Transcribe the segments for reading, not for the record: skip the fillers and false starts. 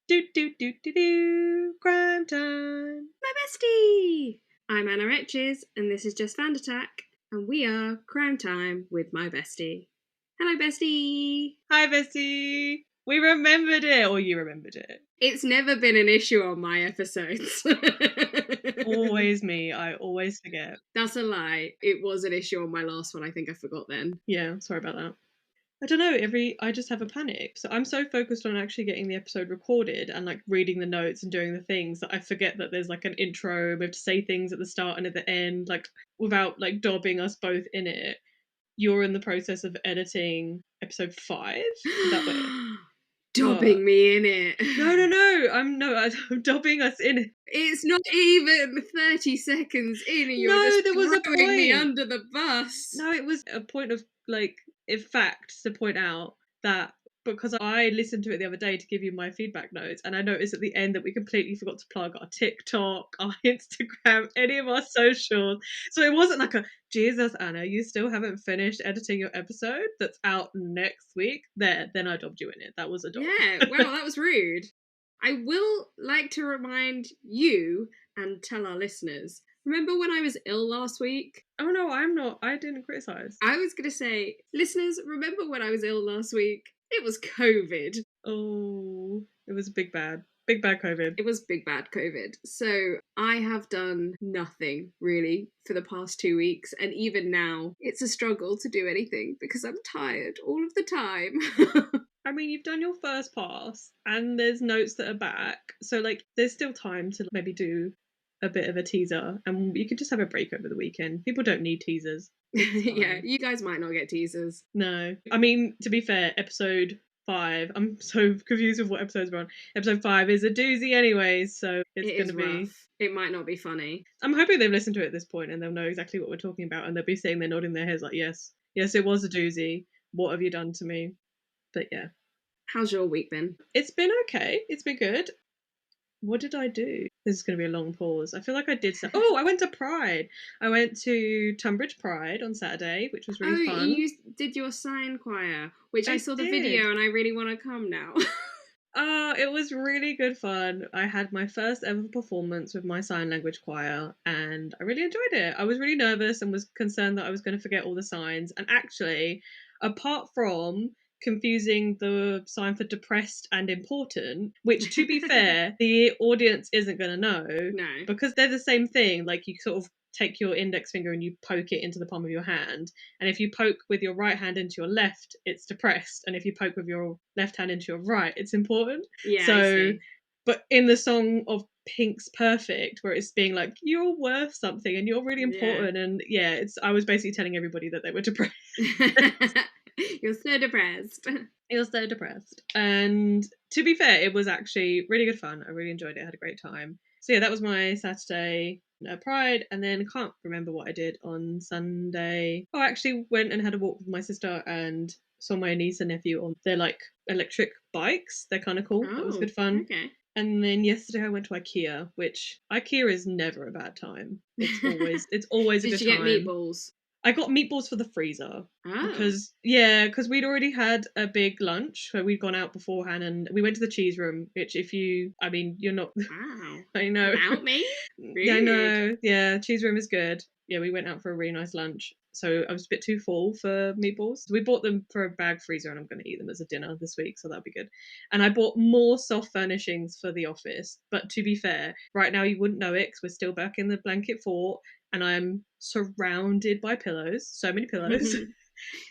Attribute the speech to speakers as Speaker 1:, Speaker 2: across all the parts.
Speaker 1: Do do do do do. Crime time.
Speaker 2: My bestie! I'm Anna Etches, and this is Just Fan Attack, and we are Crime Time with my bestie. Hello, bestie!
Speaker 1: Hi, Bessie. We remembered it, or you remembered it.
Speaker 2: It's never been an issue on my episodes.
Speaker 1: Always me. I always forget.
Speaker 2: That's a lie. It was an issue on my last one. I think I forgot then.
Speaker 1: Yeah, sorry about that. I don't know, I just have a panic. So I'm so focused on actually getting the episode recorded and like reading the notes and doing the things that I forget that there's like an intro, we have to say things at the start and at the end, like without like dobbing us both in it. You're in the process of editing episode 5. Is that way?
Speaker 2: Dobbing me in it.
Speaker 1: I'm dobbing us in it.
Speaker 2: It's not even 30 seconds in and you're just
Speaker 1: there was a
Speaker 2: throwing me
Speaker 1: point.
Speaker 2: under the bus.
Speaker 1: No, it was a point of like, in fact, to point out that because I listened to it the other day to give you my feedback notes, and I noticed at the end that we completely forgot to plug our TikTok, our Instagram, any of our socials. So it wasn't like a, Jesus, Anna, you still haven't finished editing your episode that's out next week. Then I dobbed you in it. That was a dob.
Speaker 2: Yeah, well, that was rude. I will like to remind you and tell our listeners, remember when I was ill last week?
Speaker 1: Oh no, I'm not. I didn't criticise.
Speaker 2: I was going to say, listeners, remember when I was ill last week? It was COVID.
Speaker 1: Oh, it was big bad COVID.
Speaker 2: It was big bad COVID. So I have done nothing really for the past 2 weeks. And even now, it's a struggle to do anything because I'm tired all of the time.
Speaker 1: I mean, you've done your first pass and there's notes that are back. So, like, there's still time to maybe do a bit of a teaser and you could just have a break over the weekend. People don't need teasers.
Speaker 2: Yeah, you guys might not get teasers.
Speaker 1: No. I mean, to be fair, episode 5, I'm so confused with what episodes we're on. Episode 5 is a doozy anyway, so it's going to be
Speaker 2: rough. It might not be funny.
Speaker 1: I'm hoping they've listened to it at this point and they'll know exactly what we're talking about and they'll be sitting there nodding their heads like, yes, it was a doozy. What have you done to me? But yeah.
Speaker 2: How's your week been?
Speaker 1: It's been okay. It's been good. What did I do? This is going to be a long pause. I feel like I did some... Oh, I went to Pride. I went to Tunbridge Pride on Saturday, which was really fun.
Speaker 2: You did your sign choir, which I saw the
Speaker 1: did.
Speaker 2: video and I really want to come now.
Speaker 1: It was really good fun. I had my first ever performance with my sign language choir and I really enjoyed it. I was really nervous and was concerned that I was going to forget all the signs. And actually, apart from confusing the sign for depressed and important, which to be fair, the audience isn't going to know.
Speaker 2: No.
Speaker 1: Because they're the same thing. Like you sort of take your index finger and you poke it into the palm of your hand. And if you poke with your right hand into your left, it's depressed. And if you poke with your left hand into your right, it's important.
Speaker 2: Yeah.
Speaker 1: So, but in the song of Pink's Perfect, where it's being like, you're worth something and you're really important. Yeah. And yeah, I was basically telling everybody that they were depressed.
Speaker 2: You're so depressed.
Speaker 1: It was so depressed. And to be fair, it was actually really good fun. I really enjoyed it. I had a great time. So yeah, that was my Saturday Pride. And then I can't remember what I did on Sunday. Oh, I actually went and had a walk with my sister and saw my niece and nephew on their like electric bikes. They're kind of cool.
Speaker 2: Oh,
Speaker 1: that was good fun.
Speaker 2: Okay.
Speaker 1: And then yesterday I went to IKEA, which IKEA is never a bad time. It's always a good time.
Speaker 2: Did you get meatballs?
Speaker 1: I got meatballs for the freezer.
Speaker 2: Oh.
Speaker 1: Because we'd already had a big lunch. So we'd gone out beforehand and we went to the cheese room, which you're not...
Speaker 2: Wow.
Speaker 1: I know.
Speaker 2: About me?
Speaker 1: Yeah, I know. Yeah, cheese room is good. Yeah, we went out for a really nice lunch. So I was a bit too full for meatballs. We bought them for a bag freezer and I'm going to eat them as a dinner this week. So that'll be good. And I bought more soft furnishings for the office. But to be fair, right now you wouldn't know it because we're still back in the blanket fort. And I'm surrounded by pillows. So many pillows.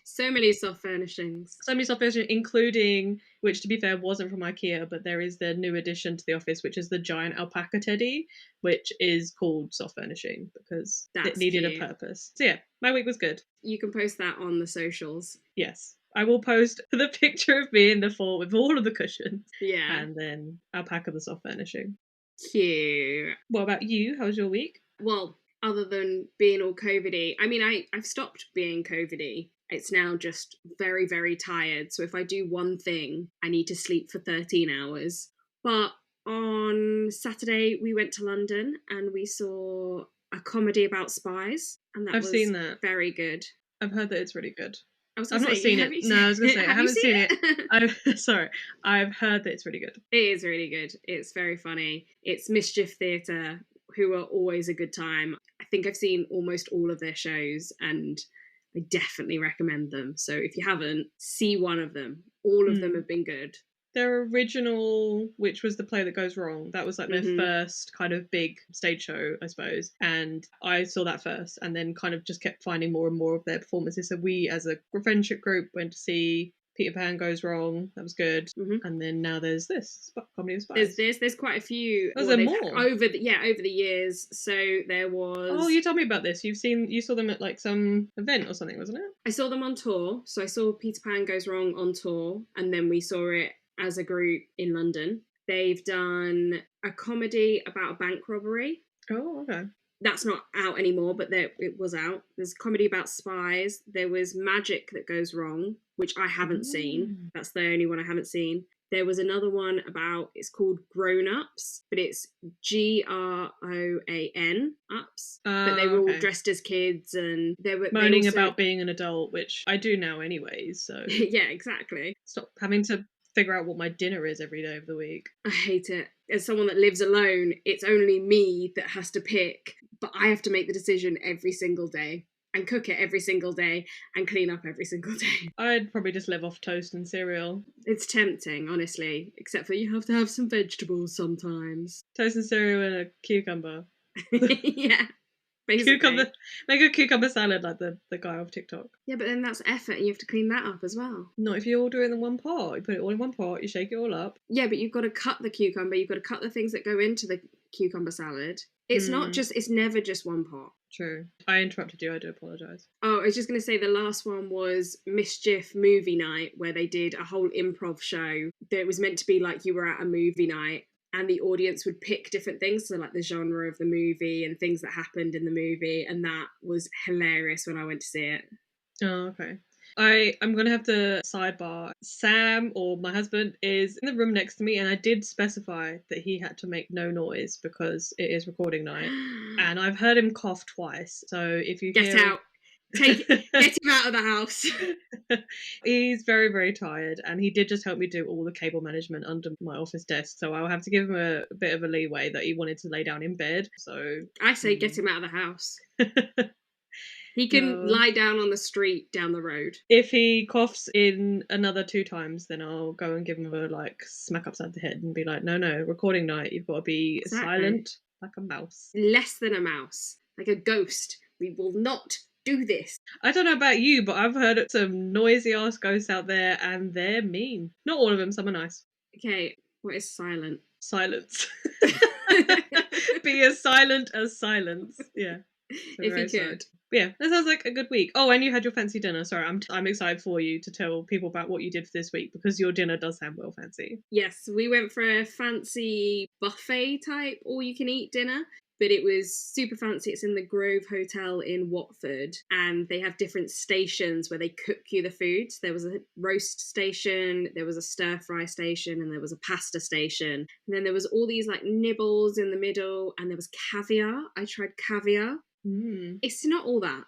Speaker 2: So many soft furnishings.
Speaker 1: So many soft furnishings, including, which to be fair wasn't from IKEA, but there is the new addition to the office, which is the giant alpaca teddy, which is called soft furnishing because it needed a purpose. So yeah, my week was good.
Speaker 2: You can post that on the socials.
Speaker 1: Yes. I will post the picture of me in the fort with all of the cushions.
Speaker 2: Yeah.
Speaker 1: And then alpaca the soft furnishing.
Speaker 2: Cute.
Speaker 1: What about you? How was your week?
Speaker 2: Well, other than being all COVID-y, I mean, I've stopped being COVID-y. It's now just very, very tired. So if I do one thing, I need to sleep for 13 hours. But on Saturday, we went to London and we saw a comedy about spies. And I've seen that. Very good.
Speaker 1: I've heard that it's really good.
Speaker 2: I was
Speaker 1: I've
Speaker 2: going to
Speaker 1: not
Speaker 2: say,
Speaker 1: seen
Speaker 2: have
Speaker 1: it.
Speaker 2: you
Speaker 1: No, I was going to say, I
Speaker 2: have you
Speaker 1: haven't
Speaker 2: seen
Speaker 1: seen it.
Speaker 2: it?
Speaker 1: Sorry. I've heard that it's really good.
Speaker 2: It is really good. It's very funny. It's Mischief Theatre, who are always a good time. I think I've seen almost all of their shows and I definitely recommend them. So if you haven't, see one of them. All of them have been good.
Speaker 1: Their original, which was The Play That Goes Wrong, that was like their first kind of big stage show, I suppose. And I saw that first and then kind of just kept finding more and more of their performances. So we, as a friendship group, went to see Peter Pan Goes Wrong. That was good. And then now there's this Comedy of Spies.
Speaker 2: There's quite a few.
Speaker 1: Was there more
Speaker 2: over the years? So there was.
Speaker 1: Oh, you told me about this. You saw them at like some event or something, wasn't it?
Speaker 2: I saw them on tour. So I saw Peter Pan Goes Wrong on tour, and then we saw it as a group in London. They've done a comedy about a bank robbery.
Speaker 1: Oh, okay.
Speaker 2: That's not out anymore, but it was out. There's a comedy about spies. There was Magic That Goes Wrong, which I haven't seen. That's the only one I haven't seen. There was another one it's called Grown Ups, but it's GROAN ups. But they were all dressed as kids and they were
Speaker 1: moaning about being an adult, which I do now anyways, so
Speaker 2: yeah, exactly.
Speaker 1: Stop having to figure out what my dinner is every day of the week.
Speaker 2: I hate it. As someone that lives alone, it's only me that has to pick, but I have to make the decision every single day and cook it every single day and clean up every single day.
Speaker 1: I'd probably just live off toast and cereal.
Speaker 2: It's tempting, honestly, except for you have to have some vegetables sometimes.
Speaker 1: Toast and cereal and a cucumber.
Speaker 2: Yeah. Basically.
Speaker 1: Make a cucumber salad like the guy off TikTok.
Speaker 2: Yeah, but then that's effort and you have to clean that up as well.
Speaker 1: Not if you all do it in one pot. You put it all in one pot, you shake it all up.
Speaker 2: Yeah, but you've got to cut the cucumber, you've got to cut the things that go into the cucumber salad. It's it's never just one pot.
Speaker 1: True. I interrupted you, I do apologise.
Speaker 2: Oh, I was just going to say the last one was Mischief Movie Night, where they did a whole improv show that was meant to be like you were at a movie night. And the audience would pick different things, so like the genre of the movie and things that happened in the movie, and that was hilarious when I went to see it.
Speaker 1: Oh, okay. I'm going to have to sidebar. Sam, or my husband, is in the room next to me, and I did specify that he had to make no noise because it is recording night. And I've heard him cough twice, so if you
Speaker 2: Get out. Get him out of the house.
Speaker 1: He's very, very tired, and he did just help me do all the cable management under my office desk, so I'll have to give him a bit of a leeway that he wanted to lay down in bed. So
Speaker 2: I say get him out of the house. He can lie down on the street down the road.
Speaker 1: If he coughs in another 2 times, then I'll go and give him a smack upside the head and be like, no, recording night, you've got to be silent like a mouse.
Speaker 2: Less than a mouse, like a ghost. We will not do this.
Speaker 1: I don't know about you, but I've heard some noisy ass ghosts out there and they're mean. Not all of them, some are nice.
Speaker 2: Okay, what is silent?
Speaker 1: Silence. Be as silent as silence. Yeah.
Speaker 2: If you could.
Speaker 1: Yeah, that sounds like a good week. Oh, and you had your fancy dinner. Sorry, I'm excited for you to tell people about what you did for this week because your dinner does sound well fancy.
Speaker 2: Yes, we went for a fancy buffet type all-you-can-eat dinner. But it was super fancy. It's in the Grove Hotel in Watford. And they have different stations where they cook you the food. So there was a roast station, there was a stir-fry station, and there was a pasta station. And then there was all these nibbles in the middle, and there was caviar. I tried caviar. It's not all that.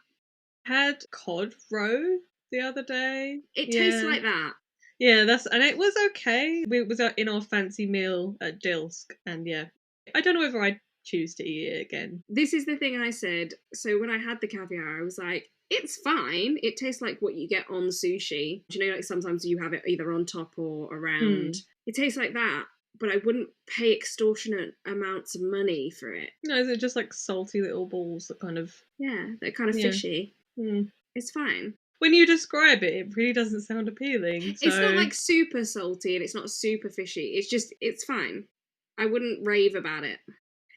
Speaker 1: Had cod roe the other day.
Speaker 2: It tastes like that.
Speaker 1: Yeah, and it was okay. We was in our fancy meal at Dilsk, and yeah. I don't know whether I'd choose to eat it again.
Speaker 2: This is the thing I said. So when I had the caviar, I was like, it's fine. It tastes like what you get on sushi. Do you know, sometimes you have it either on top or around. It tastes like that, but I wouldn't pay extortionate amounts of money for it.
Speaker 1: No, is it just salty little balls that kind of...
Speaker 2: Yeah, they're kind of fishy. It's fine.
Speaker 1: When you describe it, it really doesn't sound appealing. So...
Speaker 2: It's not super salty and it's not super fishy. It's fine. I wouldn't rave about it.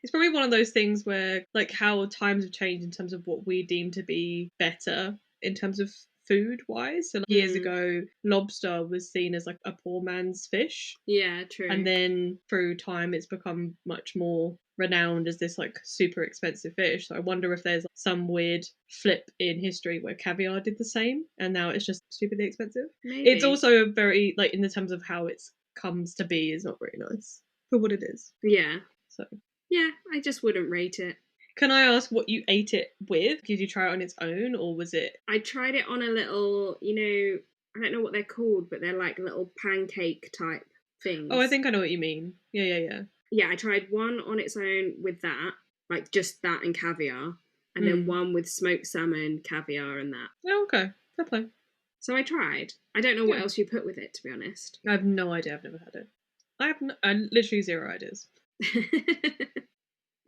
Speaker 1: It's probably one of those things where, how times have changed in terms of what we deem to be better in terms of food-wise. So, years ago, lobster was seen as, a poor man's fish.
Speaker 2: Yeah, true.
Speaker 1: And then, through time, it's become much more renowned as this, super expensive fish. So I wonder if there's some weird flip in history where caviar did the same, and now it's just stupidly expensive.
Speaker 2: Maybe.
Speaker 1: It's also very, in the terms of how it comes to be, is not very nice for what it is.
Speaker 2: Yeah.
Speaker 1: So...
Speaker 2: Yeah, I just wouldn't rate it.
Speaker 1: Can I ask what you ate it with? Did you try it on its own, or was it?
Speaker 2: I tried it on a little, I don't know what they're called, but they're like little pancake type
Speaker 1: Oh, I
Speaker 2: things.
Speaker 1: think I know what you mean. Yeah.
Speaker 2: Yeah, I tried one on its own with that, like just that and caviar, and then one with smoked salmon, caviar, and that.
Speaker 1: Oh, okay. Fair play.
Speaker 2: So I tried. I don't know what
Speaker 1: Yeah.
Speaker 2: else you put with it, to be honest.
Speaker 1: I have no idea. I've never had it. I literally zero ideas.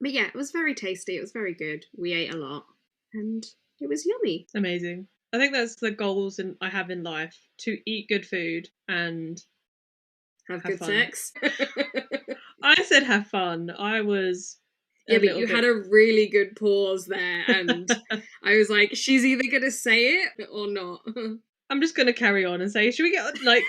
Speaker 2: But yeah, it was very tasty. It was very good. We ate a lot, and it was yummy.
Speaker 1: Amazing. I think that's the goals I have in life: to eat good food and
Speaker 2: Have
Speaker 1: have
Speaker 2: good
Speaker 1: fun.
Speaker 2: sex.
Speaker 1: I said have fun. I was
Speaker 2: Yeah, but you had a really good pause there, and I was like, she's either gonna say it or not.
Speaker 1: I'm just gonna carry on and say, should we get like?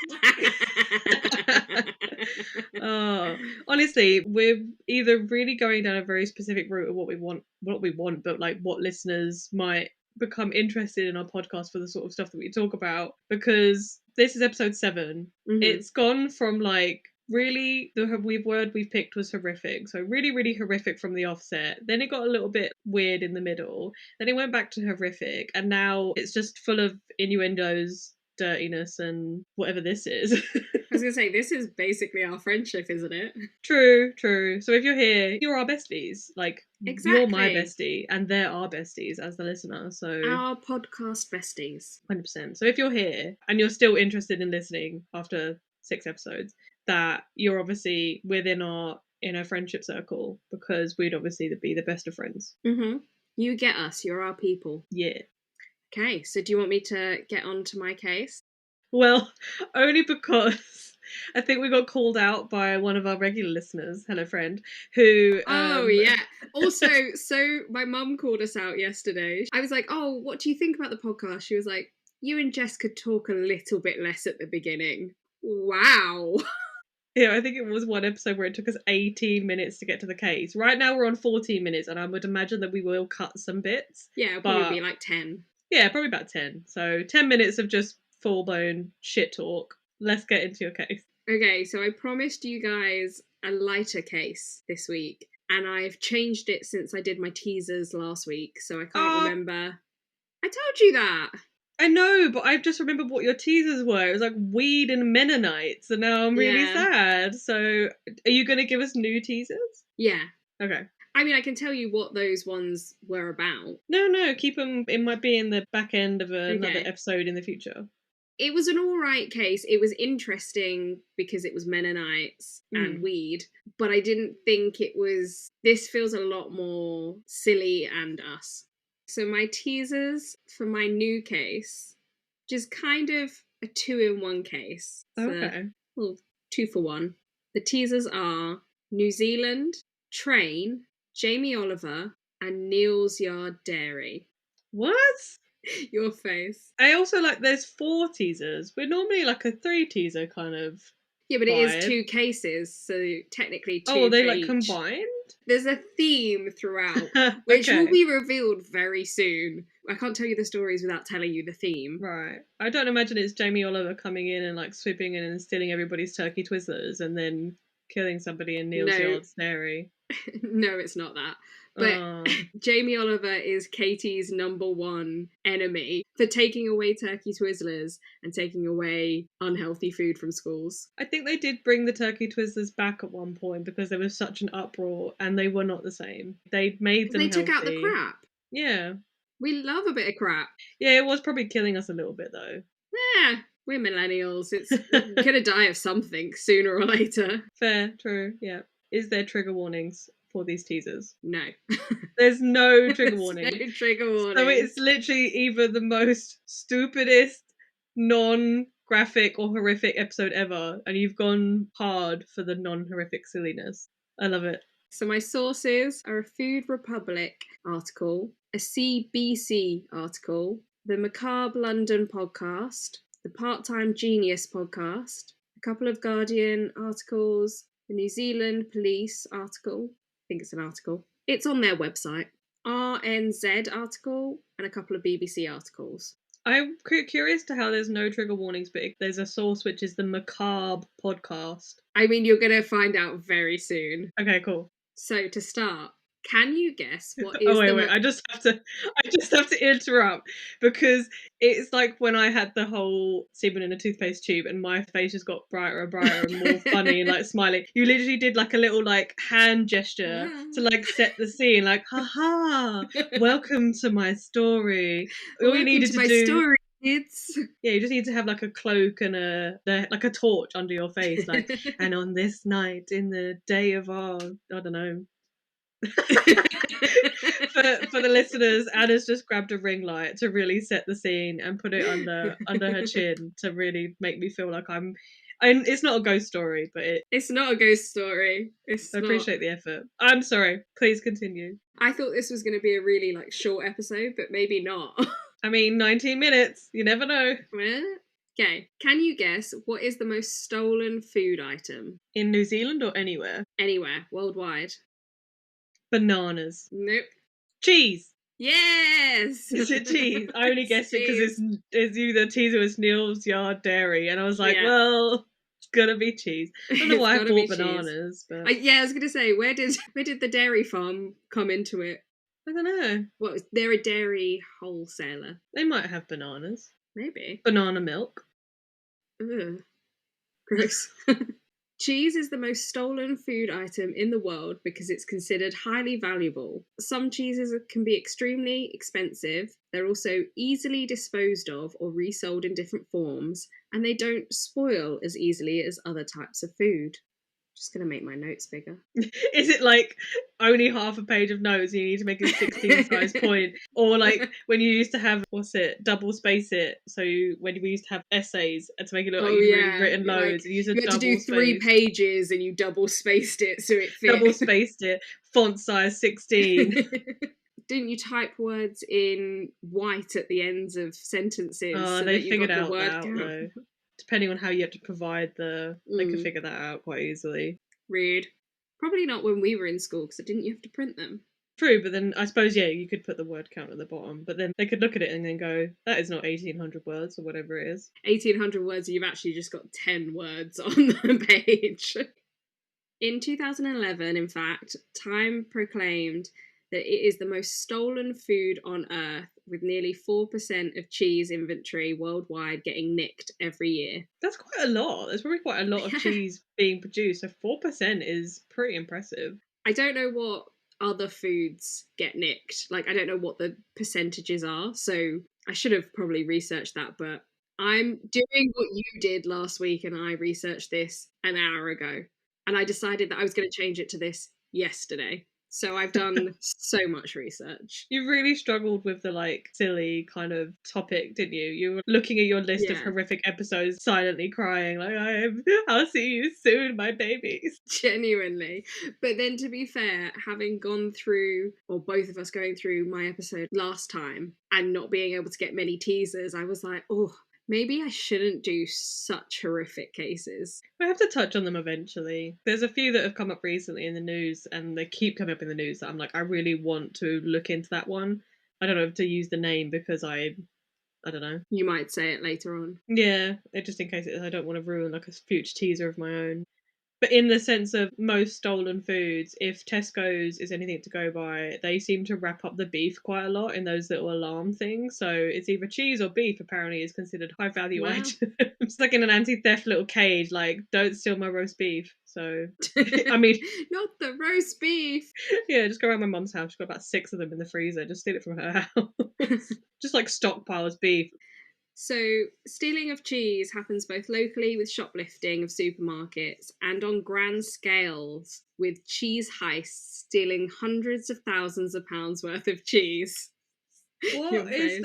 Speaker 1: Oh, honestly, we're either really going down a very specific route of what we want, but like what listeners might become interested in our podcast for the sort of stuff that we talk about. Because this is episode 7.
Speaker 2: Mhm.
Speaker 1: It's gone from like really the word we've picked was horrific, so really really horrific from the offset. Then it got a little bit weird in the middle. Then it went back to horrific, and now it's just full of innuendos, dirtiness, and whatever this is.
Speaker 2: I was gonna say, this is basically our friendship, isn't it?
Speaker 1: True. So if you're here, you're our besties. Like, you're my
Speaker 2: Exactly.
Speaker 1: bestie, and they're our besties as the listener. So
Speaker 2: Our podcast besties.
Speaker 1: 100%. So if you're here and you're still interested in listening after 6 episodes, that you're obviously within our friendship circle, because we'd obviously be the best of friends.
Speaker 2: Mm-hmm. You get us. You're our people.
Speaker 1: Yeah.
Speaker 2: Okay, so do you want me to get on to my case?
Speaker 1: Well, only because I think we got called out by one of our regular listeners, hello friend, who
Speaker 2: Oh yeah. Also, so my mum called us out yesterday. I was like, "Oh, what do you think about the podcast?" She was like, "You and Jess could talk a little bit less at the beginning." Wow.
Speaker 1: Yeah, I think it was one episode where it took us 18 minutes to get to the case. Right now we're on 14 minutes, and I would imagine that we will cut some bits.
Speaker 2: Yeah, it'll probably be like 10.
Speaker 1: Yeah, probably about 10. So 10 minutes of just full-blown shit talk. Let's get into your case.
Speaker 2: Okay, so I promised you guys a lighter case this week, and I've changed it since I did my teasers last week, so I can't remember. I told you that.
Speaker 1: I know, but I just remembered what your teasers were. It was like weed and Mennonites, and now I'm really sad. So, are you going to give us new teasers?
Speaker 2: Yeah.
Speaker 1: Okay.
Speaker 2: I mean, I can tell you what those ones were about.
Speaker 1: No, keep them. It might be in the back end of another
Speaker 2: Okay.
Speaker 1: episode in the future.
Speaker 2: It was an alright case. It was interesting because it was Mennonites and weed, but I didn't think it was. This feels a lot more silly and us. So my teasers for my new case, just kind of a 2-in-1 case.
Speaker 1: Okay.
Speaker 2: Well, 2 for 1. The teasers are New Zealand, Train, Jamie Oliver, and Neil's Yard Dairy.
Speaker 1: What?
Speaker 2: Your face.
Speaker 1: I also like there's 4 teasers. We're normally like a 3 teaser kind of.
Speaker 2: Yeah, but
Speaker 1: vibe.
Speaker 2: it is 2 cases, so technically 2
Speaker 1: Oh, are they
Speaker 2: for
Speaker 1: like
Speaker 2: each.
Speaker 1: combined?
Speaker 2: There's a theme throughout, which will be revealed very soon. I can't tell you the stories without telling you the theme.
Speaker 1: Right. I don't imagine it's Jamie Oliver coming in and like swooping in and stealing everybody's turkey twizzlers and then killing somebody in Neil's Yard's dairy.
Speaker 2: No, it's not that. But Jamie Oliver is Katie's number 1 enemy for taking away turkey twizzlers and taking away unhealthy food from schools.
Speaker 1: I think they did bring the turkey twizzlers back at one point because there was such an uproar and they were not the same. They made them healthy.
Speaker 2: They took out the crap.
Speaker 1: Yeah.
Speaker 2: We love a bit of crap.
Speaker 1: Yeah, it was probably killing us a little bit though.
Speaker 2: Yeah, we're millennials. It's gonna die of something sooner or later.
Speaker 1: Fair, true, yeah. Is there trigger warnings for these teasers?
Speaker 2: No.
Speaker 1: There's no trigger warning.
Speaker 2: No trigger warning.
Speaker 1: So it's literally either the most stupidest, non-graphic or horrific episode ever, and you've gone hard for the non-horrific silliness. I love it.
Speaker 2: So my sources are a Food Republic article, a CBC article, the Macabre London podcast, the Part-Time Genius podcast, a couple of Guardian articles, the New Zealand Police article. I think it's an article. It's on their website. RNZ article and a couple of BBC articles.
Speaker 1: I'm curious to how there's no trigger warnings, but there's a source which is the Macabre podcast.
Speaker 2: I mean, you're going to find out very soon.
Speaker 1: Okay, cool.
Speaker 2: So to start, Can you guess what
Speaker 1: Oh
Speaker 2: is the
Speaker 1: wait, I just have to interrupt because it's like when I had the whole semen in a toothpaste tube and my face just got brighter and brighter and more funny and like smiling. You literally did like a little like hand gesture to like set the scene, like haha, welcome to my story. All you
Speaker 2: Welcome
Speaker 1: needed
Speaker 2: to
Speaker 1: to
Speaker 2: my
Speaker 1: do,
Speaker 2: story, kids.
Speaker 1: yeah, you just need to have like a cloak and like a torch under your face, like, and on this night in the day of our, I don't know. For the listeners, Anna's just grabbed a ring light to really set the scene and put it under her chin to really make me feel like and it's not a ghost story, but
Speaker 2: It's not a ghost story. It's
Speaker 1: I
Speaker 2: not.
Speaker 1: appreciate the effort. I'm sorry. Please continue.
Speaker 2: I thought this was going to be a really like short episode, but maybe not.
Speaker 1: I mean, 19 minutes. You never know.
Speaker 2: Okay. Can you guess what is the most stolen food item
Speaker 1: In New Zealand or anywhere?
Speaker 2: anywhere worldwide?
Speaker 1: Bananas.
Speaker 2: Nope.
Speaker 1: Cheese.
Speaker 2: Yes.
Speaker 1: Is it cheese? I only
Speaker 2: It's
Speaker 1: guessed it because
Speaker 2: cheese.
Speaker 1: it's either cheese or it's Neil's Yard Dairy, and I was like,
Speaker 2: Yeah.
Speaker 1: well, it's gonna be cheese. I don't know
Speaker 2: It's
Speaker 1: why I
Speaker 2: gotta be
Speaker 1: bought
Speaker 2: cheese.
Speaker 1: bananas, but
Speaker 2: I was gonna say, where did the dairy farm come into it?
Speaker 1: I don't know.
Speaker 2: What? They're a dairy wholesaler.
Speaker 1: They might have bananas.
Speaker 2: Maybe.
Speaker 1: Banana milk.
Speaker 2: Ugh. Gross. Cheese is the most stolen food item in the world because it's considered highly valuable. Some cheeses can be extremely expensive. They're also easily disposed of or resold in different forms, and they don't spoil as easily as other types of food. Just gonna make my notes bigger.
Speaker 1: Is it like only half a page of notes and you need to make a 16 size point? Or like when you used to have, double space it. So when we used to have essays and to make it look like you'd really written loads,
Speaker 2: like,
Speaker 1: and use a
Speaker 2: you had to
Speaker 1: double
Speaker 2: do 3
Speaker 1: space.
Speaker 2: pages and you double spaced it so it fit.
Speaker 1: Double spaced it, font size 16.
Speaker 2: Didn't you type words in white at the ends of sentences
Speaker 1: Oh,
Speaker 2: so
Speaker 1: they
Speaker 2: that you
Speaker 1: figured
Speaker 2: got the
Speaker 1: out
Speaker 2: word
Speaker 1: that
Speaker 2: count?
Speaker 1: though. Depending on how you have to provide they could figure that out quite easily.
Speaker 2: Rude. Probably not when we were in school, because didn't you have to print them?
Speaker 1: True, but then I suppose, yeah, you could put the word count at the bottom, but then they could look at it and then go, that is not 1,800 words or whatever it is.
Speaker 2: 1,800 words, you've actually just got 10 words on the page. In 2011, in fact, Time proclaimed that it is the most stolen food on Earth, with nearly 4% of cheese inventory worldwide getting nicked every year.
Speaker 1: That's quite a lot. There's probably quite a lot of cheese being produced, so 4% is pretty impressive.
Speaker 2: I don't know what other foods get nicked. Like, I don't know what the percentages are, so I should have probably researched that, but I'm doing what you did last week, and I researched this an hour ago, and I decided that I was going to change it to this yesterday. So I've done so much research.
Speaker 1: You really struggled with the like silly kind of topic, didn't you? You were looking at your list of horrific episodes, silently crying like, I'll see you soon, my babies.
Speaker 2: Genuinely. But then to be fair, having gone through, or both of us going through my episode last time and not being able to get many teasers, I was like, oh, maybe I shouldn't do such horrific cases.
Speaker 1: We have to touch on them eventually. There's a few that have come up recently in the news, and they keep coming up in the news that I'm like, I really want to look into that one. I don't know if to use the name because I don't know.
Speaker 2: You might say it later on.
Speaker 1: Yeah, just in case I don't want to ruin like a future teaser of my own. But in the sense of most stolen foods, if Tesco's is anything to go by, they seem to wrap up the beef quite a lot in those little alarm things. So it's either cheese or beef, apparently, is considered high value items. It's like in an anti-theft little cage, like, don't steal my roast beef. So, I mean...
Speaker 2: Not the roast beef!
Speaker 1: Yeah, just go around my mum's house. She's got about 6 of them in the freezer. Just steal it from her house. Just like stockpiles beef.
Speaker 2: So, stealing of cheese happens both locally with shoplifting of supermarkets and on grand scales with cheese heists stealing hundreds of thousands of pounds worth of cheese.
Speaker 1: What is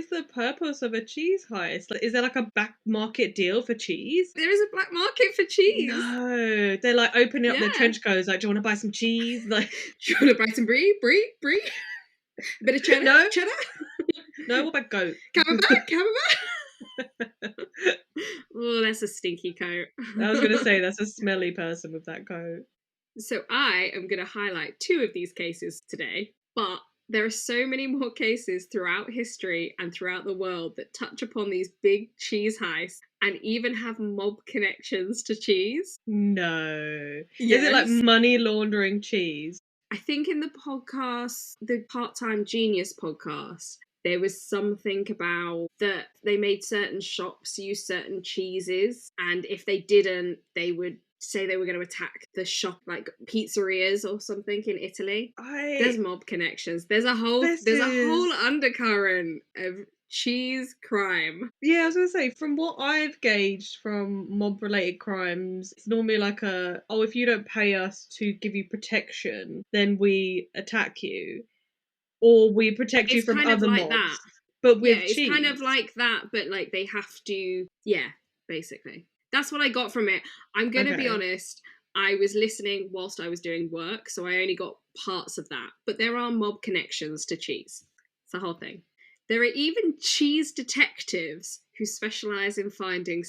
Speaker 1: the purpose of a cheese heist? Like, is there like a black market deal for cheese?
Speaker 2: There is a black market for cheese.
Speaker 1: No, they're like opening up their trench coats. Like, do you want to buy some cheese? Like,
Speaker 2: do you want to buy some brie? A bit of cheddar?
Speaker 1: No.
Speaker 2: Cheddar?
Speaker 1: No, what about goat?
Speaker 2: Camembert? Oh, that's a stinky coat.
Speaker 1: I was going to say, that's a smelly person with that coat.
Speaker 2: So I am going to highlight 2 of these cases today, but there are so many more cases throughout history and throughout the world that touch upon these big cheese heists and even have mob connections to cheese.
Speaker 1: No.
Speaker 2: Yes.
Speaker 1: Is it like money laundering cheese?
Speaker 2: I think in the podcast, the Part-Time Genius podcast, there was something about that they made certain shops use certain cheeses, and if they didn't, they would say they were going to attack the shop, like pizzerias or something in Italy. There's mob connections. There's a whole undercurrent of cheese crime.
Speaker 1: Yeah, I was gonna say, from what I've gauged from mob related crimes, it's normally like if you don't pay us to give you protection, then we attack you. Or we protect you
Speaker 2: It's
Speaker 1: from
Speaker 2: kind of
Speaker 1: other
Speaker 2: like
Speaker 1: mobs.
Speaker 2: that.
Speaker 1: But
Speaker 2: Yeah,
Speaker 1: with
Speaker 2: it's
Speaker 1: cheese.
Speaker 2: kind of like that, but like they have to, yeah, basically. That's what I got from it. I'm going to be honest, I was listening whilst I was doing work, so I only got parts of that. But there are mob connections to cheese. It's the whole thing. There are even cheese detectives who specialise in finding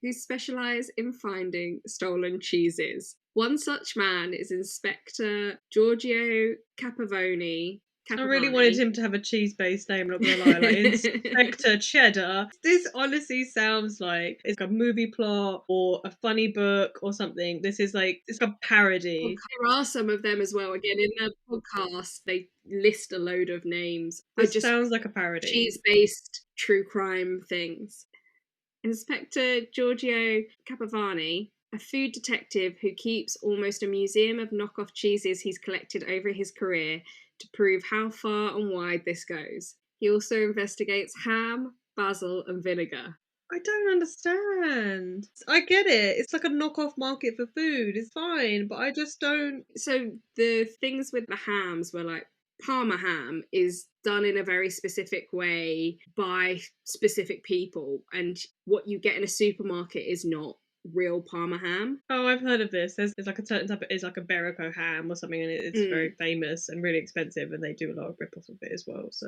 Speaker 2: who specialise in finding stolen cheeses. One such man is Inspector Giorgio Capavoni.
Speaker 1: I really wanted him to have a cheese-based name, not gonna lie, like Inspector Cheddar. This honestly sounds like it's a movie plot or a funny book or something. This is like, it's a parody.
Speaker 2: There are some of them as well. Again, in the podcast, they list a load of names.
Speaker 1: This sounds like a parody.
Speaker 2: Cheese-based true crime things. Inspector Giorgio Capavani, a food detective who keeps almost a museum of knockoff cheeses he's collected over his career to prove how far and wide this goes. He also investigates ham, basil, and vinegar.
Speaker 1: I don't understand. I get it. It's like a knockoff market for food. It's fine, but I just don't.
Speaker 2: So the things with the hams were like, Parma ham is done in a very specific way by specific people, and what you get in a supermarket is not real Parma ham.
Speaker 1: Oh, I've heard of this. There's like a certain type of, it's like a Berrico ham or something, and it's very famous and really expensive, and they do a lot of rip-offs of it as well. So,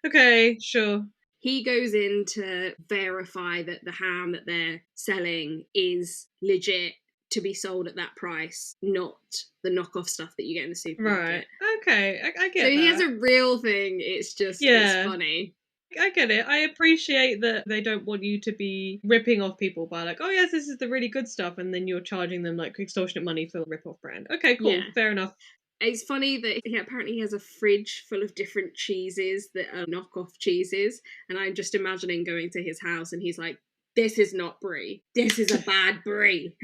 Speaker 1: okay, sure.
Speaker 2: He goes in to verify that the ham that they're selling is legit to be sold at that price, not the knockoff stuff that you get in the supermarket.
Speaker 1: Right. Okay, I get
Speaker 2: so
Speaker 1: that.
Speaker 2: he has a real thing. It's just, it's funny.
Speaker 1: I get it. I appreciate that they don't want you to be ripping off people by like, oh yes, this is the really good stuff, and then you're charging them like extortionate money for the rip-off brand. Okay, cool, fair enough.
Speaker 2: It's funny that apparently he has a fridge full of different cheeses that are knockoff cheeses, and I'm just imagining going to his house and he's like, this is not brie. This is a bad brie.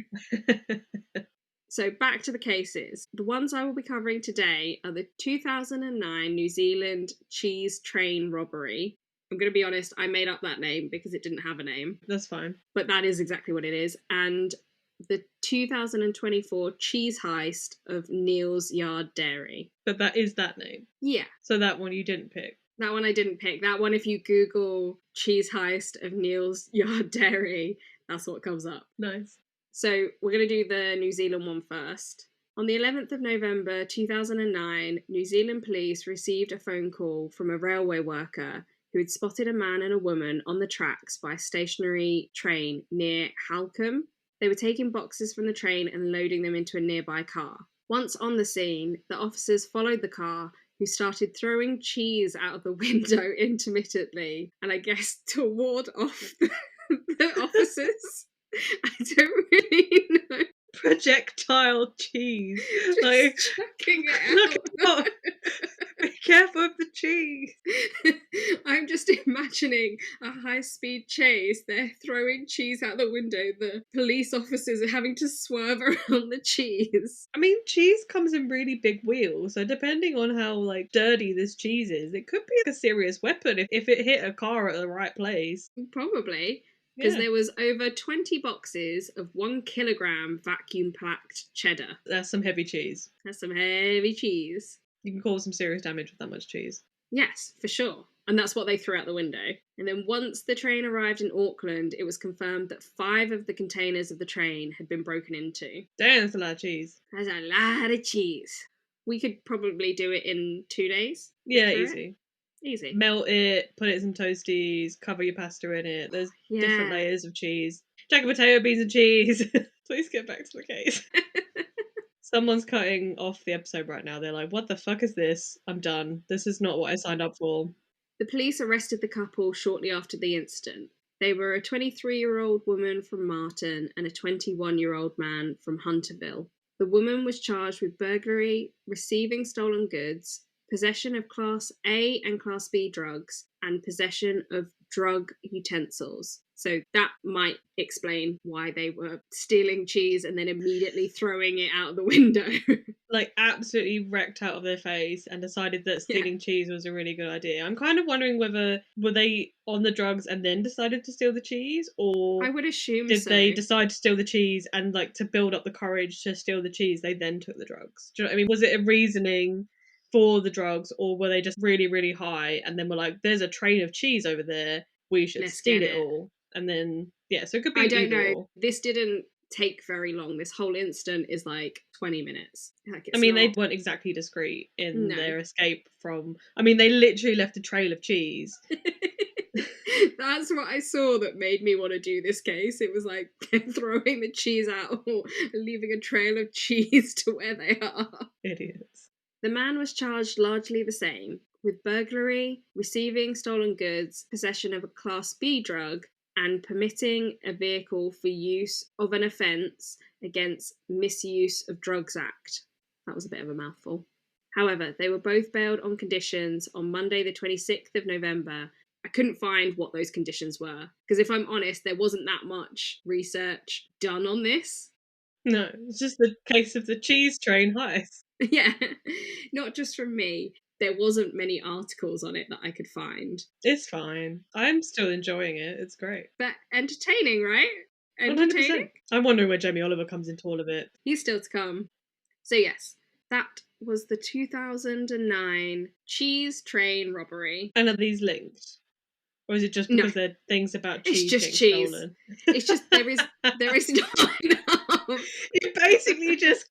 Speaker 2: So back to the cases. The ones I will be covering today are the 2009 New Zealand cheese train robbery. I'm going to be honest, I made up that name because it didn't have a name.
Speaker 1: That's fine.
Speaker 2: But that is exactly what it is. And the 2024 cheese heist of Neal's Yard Dairy.
Speaker 1: But that is that name?
Speaker 2: Yeah.
Speaker 1: So that one you didn't pick?
Speaker 2: That one I didn't pick. That one, if you Google cheese heist of Neal's Yard Dairy, that's what comes up.
Speaker 1: Nice.
Speaker 2: So we're going to do the New Zealand one first. On the 11th of November 2009, New Zealand police received a phone call from a railway worker who had spotted a man and a woman on the tracks by a stationary train near Halcombe. They were taking boxes from the train and loading them into a nearby car. Once on the scene, the officers followed the car, who started throwing cheese out of the window intermittently, and I guess to ward off the officers. I don't really know.
Speaker 1: Projectile cheese.
Speaker 2: Just
Speaker 1: like
Speaker 2: chucking it out.
Speaker 1: Be careful of the cheese.
Speaker 2: I'm just imagining a high-speed chase. They're throwing cheese out the window. The police officers are having to swerve around the cheese.
Speaker 1: I mean, cheese comes in really big wheels, so depending on how like dirty this cheese is, it could be like a serious weapon if it hit a car at the right place.
Speaker 2: Probably. Because there was over 20 boxes of 1 kilogram vacuum-packed cheddar.
Speaker 1: That's some heavy cheese.
Speaker 2: That's some heavy cheese.
Speaker 1: You can cause some serious damage with that much cheese.
Speaker 2: Yes, for sure. And that's what they threw out the window. And then once the train arrived in Auckland, it was confirmed that 5 of the containers of the train had been broken into.
Speaker 1: Damn, that's a lot of cheese.
Speaker 2: That's a lot of cheese. We could probably do it in 2 days.
Speaker 1: Yeah, easy.
Speaker 2: Easy.
Speaker 1: Melt it, put it in some toasties, cover your pasta in it. There's different layers of cheese. Jack and potato, beans and cheese. Please get back to the case. Someone's cutting off the episode right now. They're like, what the fuck is this? I'm done. This is not what I signed up for.
Speaker 2: The police arrested the couple shortly after the incident. They were a 23-year-old woman from Martin and a 21-year-old man from Hunterville. The woman was charged with burglary, receiving stolen goods, possession of Class A and Class B drugs, and possession of drug utensils. So that might explain why they were stealing cheese and then immediately throwing it out the window.
Speaker 1: Like, absolutely wrecked out of their face and decided that
Speaker 2: Yeah.
Speaker 1: stealing cheese was a really good idea. I'm kind of wondering whether were they on the drugs and then decided to steal the cheese, or
Speaker 2: I would assume
Speaker 1: did
Speaker 2: so.
Speaker 1: they decide to steal the cheese and, like, to build up the courage to steal the cheese, they then took the drugs? Do you know what I mean? Was it a reasoning for the drugs, or were they just really, really high and then were like, there's a train of cheese over there, we should
Speaker 2: Let's
Speaker 1: steal
Speaker 2: get
Speaker 1: it
Speaker 2: it.
Speaker 1: all? And then, yeah, so it could be
Speaker 2: I don't
Speaker 1: either
Speaker 2: know.
Speaker 1: or.
Speaker 2: This didn't take very long. This whole instant is like 20 minutes. Like, it's
Speaker 1: I mean, they
Speaker 2: not...
Speaker 1: weren't exactly discreet in
Speaker 2: No.
Speaker 1: their escape from... I mean, they literally left a trail of cheese.
Speaker 2: That's what I saw that made me want to do this case. It was like throwing the cheese out and leaving a trail of cheese to where they are.
Speaker 1: Idiots.
Speaker 2: The man was charged largely the same, with burglary, receiving stolen goods, possession of a Class B drug, and permitting a vehicle for use of an offence against Misuse of Drugs Act. That was a bit of a mouthful. However, they were both bailed on conditions on Monday the 26th of November. I couldn't find what those conditions were, because if I'm honest, there wasn't that much research done on this.
Speaker 1: No, it's just the case of the cheese train heist.
Speaker 2: Yeah, not just from me. There wasn't many articles on it that I could find.
Speaker 1: It's fine. I'm still enjoying it. It's great.
Speaker 2: But entertaining, right?
Speaker 1: 100%.
Speaker 2: Entertaining?
Speaker 1: I'm wondering where Jamie Oliver comes into all of it.
Speaker 2: He's still to come. So yes, that was the 2009 cheese train robbery.
Speaker 1: And are these linked? Or is it just because they're things about cheese
Speaker 2: It's just
Speaker 1: getting
Speaker 2: cheese.
Speaker 1: stolen?
Speaker 2: It's just there is not enough.
Speaker 1: You basically just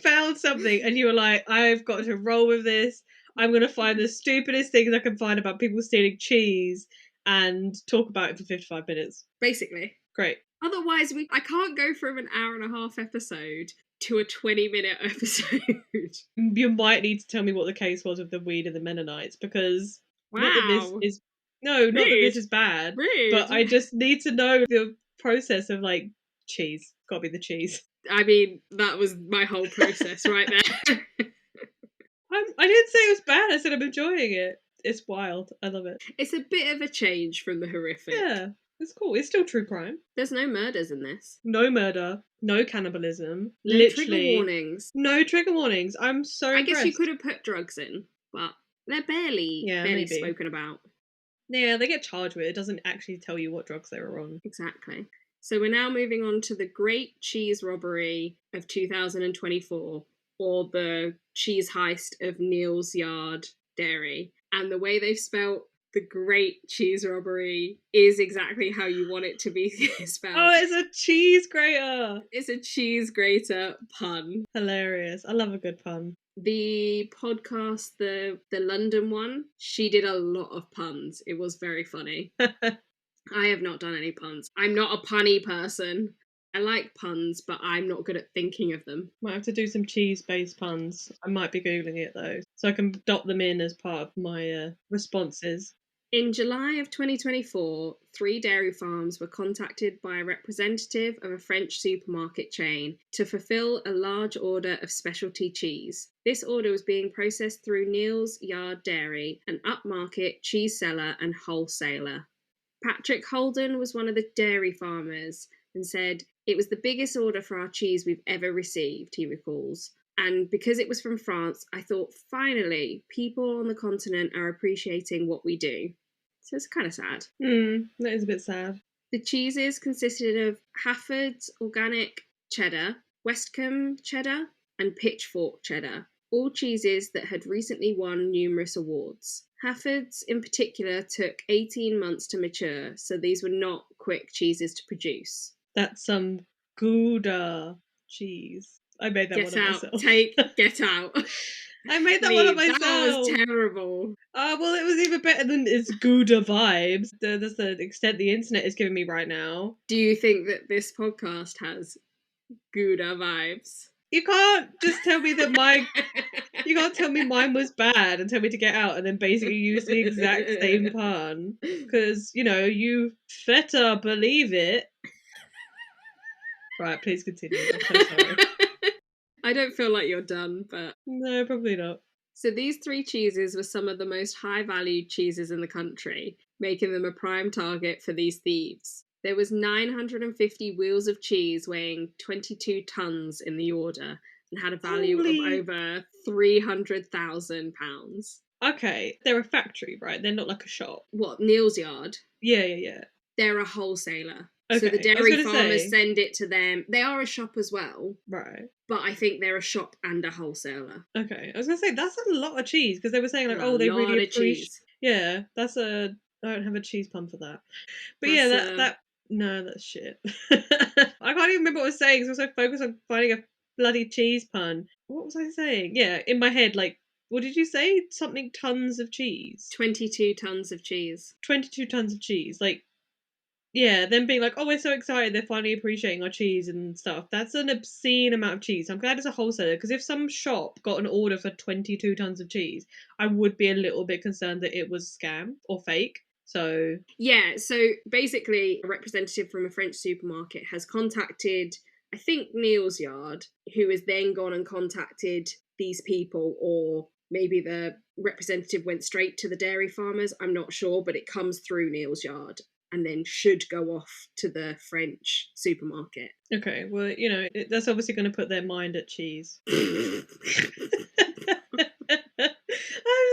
Speaker 1: found something and you were like, I've got to roll with this. I'm going to find the stupidest things I can find about people stealing cheese and talk about it for 55 minutes.
Speaker 2: Basically.
Speaker 1: Great.
Speaker 2: Otherwise, I can't go from an hour and a half episode to a 20-minute episode.
Speaker 1: You might need to tell me what the case was with the weed and the Mennonites, because
Speaker 2: Wow.
Speaker 1: not that this is... No, not that this is bad.
Speaker 2: Rude.
Speaker 1: But I just need to know the process of, like, cheese. Gotta be the cheese.
Speaker 2: I mean, that was my whole process right there.
Speaker 1: I didn't say it was bad. I said I'm enjoying it. It's wild. I love it.
Speaker 2: It's a bit of a change from the horrific.
Speaker 1: Yeah, it's cool. It's still true crime.
Speaker 2: There's no murders in this.
Speaker 1: No murder. No cannibalism.
Speaker 2: No
Speaker 1: Literally.
Speaker 2: trigger warnings.
Speaker 1: No trigger warnings. I'm so
Speaker 2: I
Speaker 1: impressed.
Speaker 2: guess you could have put drugs in, but they're barely
Speaker 1: maybe
Speaker 2: spoken about.
Speaker 1: Yeah, they get charged with it. It doesn't actually tell you what drugs they were on.
Speaker 2: Exactly. So we're now moving on to the Great Cheese Robbery of 2024, or the cheese heist of Neal's Yard Dairy. And the way they've spelt the Great Cheese Robbery is exactly how you want it to be spelled.
Speaker 1: Oh, it's a cheese grater!
Speaker 2: It's a cheese grater pun.
Speaker 1: Hilarious. I love a good pun.
Speaker 2: The podcast, the London one, she did a lot of puns. It was very funny. I have not done any puns. I'm not a punny person. I like puns, but I'm not good at thinking of them.
Speaker 1: Might have to do some cheese-based puns. I might be Googling it, though, so I can dot them in as part of my responses.
Speaker 2: In July of 2024, 3 dairy farms were contacted by a representative of a French supermarket chain to fulfill a large order of specialty cheese. This order was being processed through Neal's Yard Dairy, an upmarket cheese seller and wholesaler. Patrick Holden was one of the dairy farmers and said, "It was the biggest order for our cheese we've ever received," he recalls. And because it was from France, I thought, finally, people on the continent are appreciating what we do. So it's kind of sad.
Speaker 1: That is a bit sad.
Speaker 2: The cheeses consisted of Hafford's organic cheddar, Westcombe cheddar, and Pitchfork cheddar, all cheeses that had recently won numerous awards. Hafford's in particular took 18 months to mature, so these were not quick cheeses to produce.
Speaker 1: That's some Gouda cheese. I made that one up myself.
Speaker 2: Get out.
Speaker 1: I made that one up myself.
Speaker 2: That was terrible.
Speaker 1: Well, it was even better than its Gouda vibes. That's the extent the internet is giving me right now.
Speaker 2: Do you think that this podcast has Gouda vibes?
Speaker 1: You can't just tell me that you can't tell me mine was bad and tell me to get out and then basically use the exact same pun. Because, you better believe it. Right, please continue. I'm so sorry.
Speaker 2: I don't feel like you're done, but...
Speaker 1: No, probably not.
Speaker 2: So these 3 cheeses were some of the most high-valued cheeses in the country, making them a prime target for these thieves. There was 950 wheels of cheese weighing 22 tons in the order and had a value of over £300,000.
Speaker 1: Okay, they're a factory, right? They're not like a shop.
Speaker 2: What, Neal's Yard?
Speaker 1: Yeah.
Speaker 2: They're a wholesaler.
Speaker 1: Okay,
Speaker 2: So the
Speaker 1: I was
Speaker 2: dairy
Speaker 1: gonna
Speaker 2: farmers
Speaker 1: say.
Speaker 2: send it to them. They are a shop as well,
Speaker 1: Right.
Speaker 2: but I think they're a shop and a wholesaler.
Speaker 1: Okay, I was gonna say that's a lot of cheese because they were saying like,
Speaker 2: A
Speaker 1: oh, they
Speaker 2: lot
Speaker 1: really
Speaker 2: of
Speaker 1: appreciate.
Speaker 2: cheese.
Speaker 1: Yeah, that's a. I don't have a cheese pun for that. But
Speaker 2: That's,
Speaker 1: yeah, that no, that's shit. I can't even remember what I was saying because I was so focused on finding a bloody cheese pun. What was I saying? Yeah, in my head, like, what did you say? Something tons of cheese.
Speaker 2: 22 tons of cheese.
Speaker 1: 22 tons of cheese. Like, yeah, them being like, oh, we're so excited, they're finally appreciating our cheese and stuff. That's an obscene amount of cheese. I'm glad it's a wholesaler, because if some shop got an order for 22 tons of cheese, I would be a little bit concerned that it was scam or fake. So
Speaker 2: Yeah, so basically, a representative from a French supermarket has contacted, I think, Neal's Yard, who has then gone and contacted these people, or maybe the representative went straight to the dairy farmers. I'm not sure, but it comes through Neal's Yard and then should go off to the French supermarket.
Speaker 1: okay, well, you know, that's obviously going to put their mind at cheese. I'm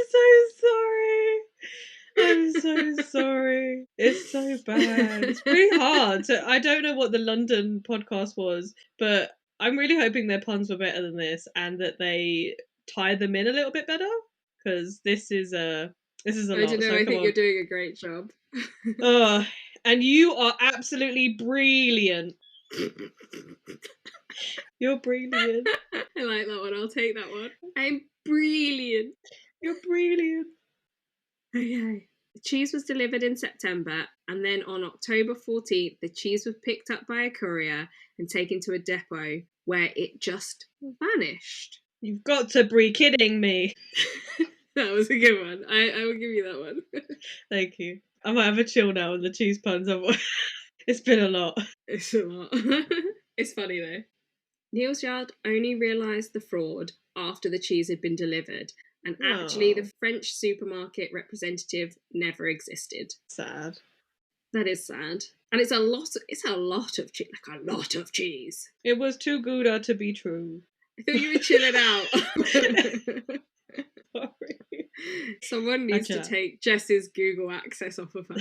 Speaker 1: so sorry. I'm so sorry. It's so bad. It's pretty hard. So I don't know what the London podcast was, but I'm really hoping their puns were better than this and that they tie them in a little bit better, because this is a
Speaker 2: I
Speaker 1: lot.
Speaker 2: don't know,
Speaker 1: So
Speaker 2: I
Speaker 1: come
Speaker 2: think
Speaker 1: on.
Speaker 2: you're doing a great job.
Speaker 1: Oh, and you are absolutely brilliant. You're brilliant.
Speaker 2: I like that one. I'll take that one. I'm brilliant.
Speaker 1: You're brilliant.
Speaker 2: Okay. The cheese was delivered in September, and then on October 14th, the cheese was picked up by a courier and taken to a depot where it just vanished.
Speaker 1: You've got to be kidding me.
Speaker 2: That was a good one. I will give you that one.
Speaker 1: Thank you. I might have a chill now on the cheese puns. It's been a lot.
Speaker 2: It's a lot. It's funny though. Neal's Yard only realised the fraud after the cheese had been delivered, and actually the French supermarket representative never existed.
Speaker 1: Sad.
Speaker 2: That is sad. And it's a lot of cheese. Like a lot of cheese.
Speaker 1: It was too gouda to be true.
Speaker 2: I thought you were chilling out.
Speaker 1: Sorry.
Speaker 2: Someone needs to take Jess's Google access off of her.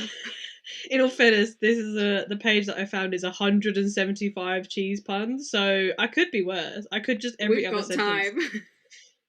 Speaker 1: In all fairness, this is the page that I found is 175 cheese puns, so I could be worse. I could just every other sentence.
Speaker 2: We've got time.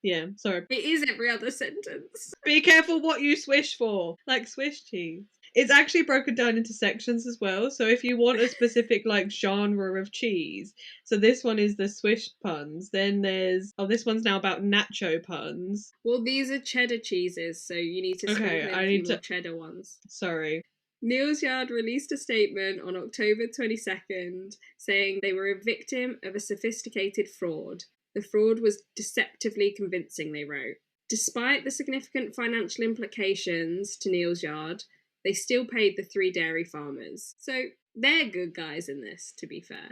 Speaker 1: Yeah, sorry.
Speaker 2: It is every other sentence.
Speaker 1: Be careful what you swish for. Like Swiss cheese. It's actually broken down into sections as well. So if you want a specific like genre of cheese, so this one is the Swiss puns. Then there's this one's now about nacho puns.
Speaker 2: Well, these are cheddar cheeses, so you need to sprinkle in a few more cheddar ones.
Speaker 1: Sorry.
Speaker 2: Neal's Yard released a statement on October 22nd saying they were a victim of a sophisticated fraud. The fraud was deceptively convincing, they wrote. Despite the significant financial implications to Neal's Yard, they still paid the 3 dairy farmers. So they're good guys in this, to be fair.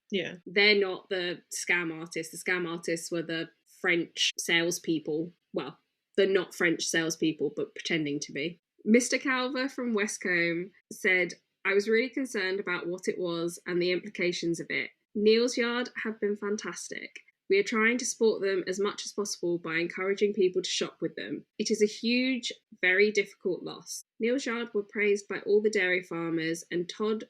Speaker 1: Yeah.
Speaker 2: They're not the scam artists. The scam artists were the French salespeople. Well, they're not French salespeople, but pretending to be. Mr. Calver from Westcombe said, I was really concerned about what it was and the implications of it. Neal's Yard have been fantastic. We are trying to support them as much as possible by encouraging people to shop with them. It is a huge, very difficult loss. Neal's Yard were praised by all the dairy farmers, and Todd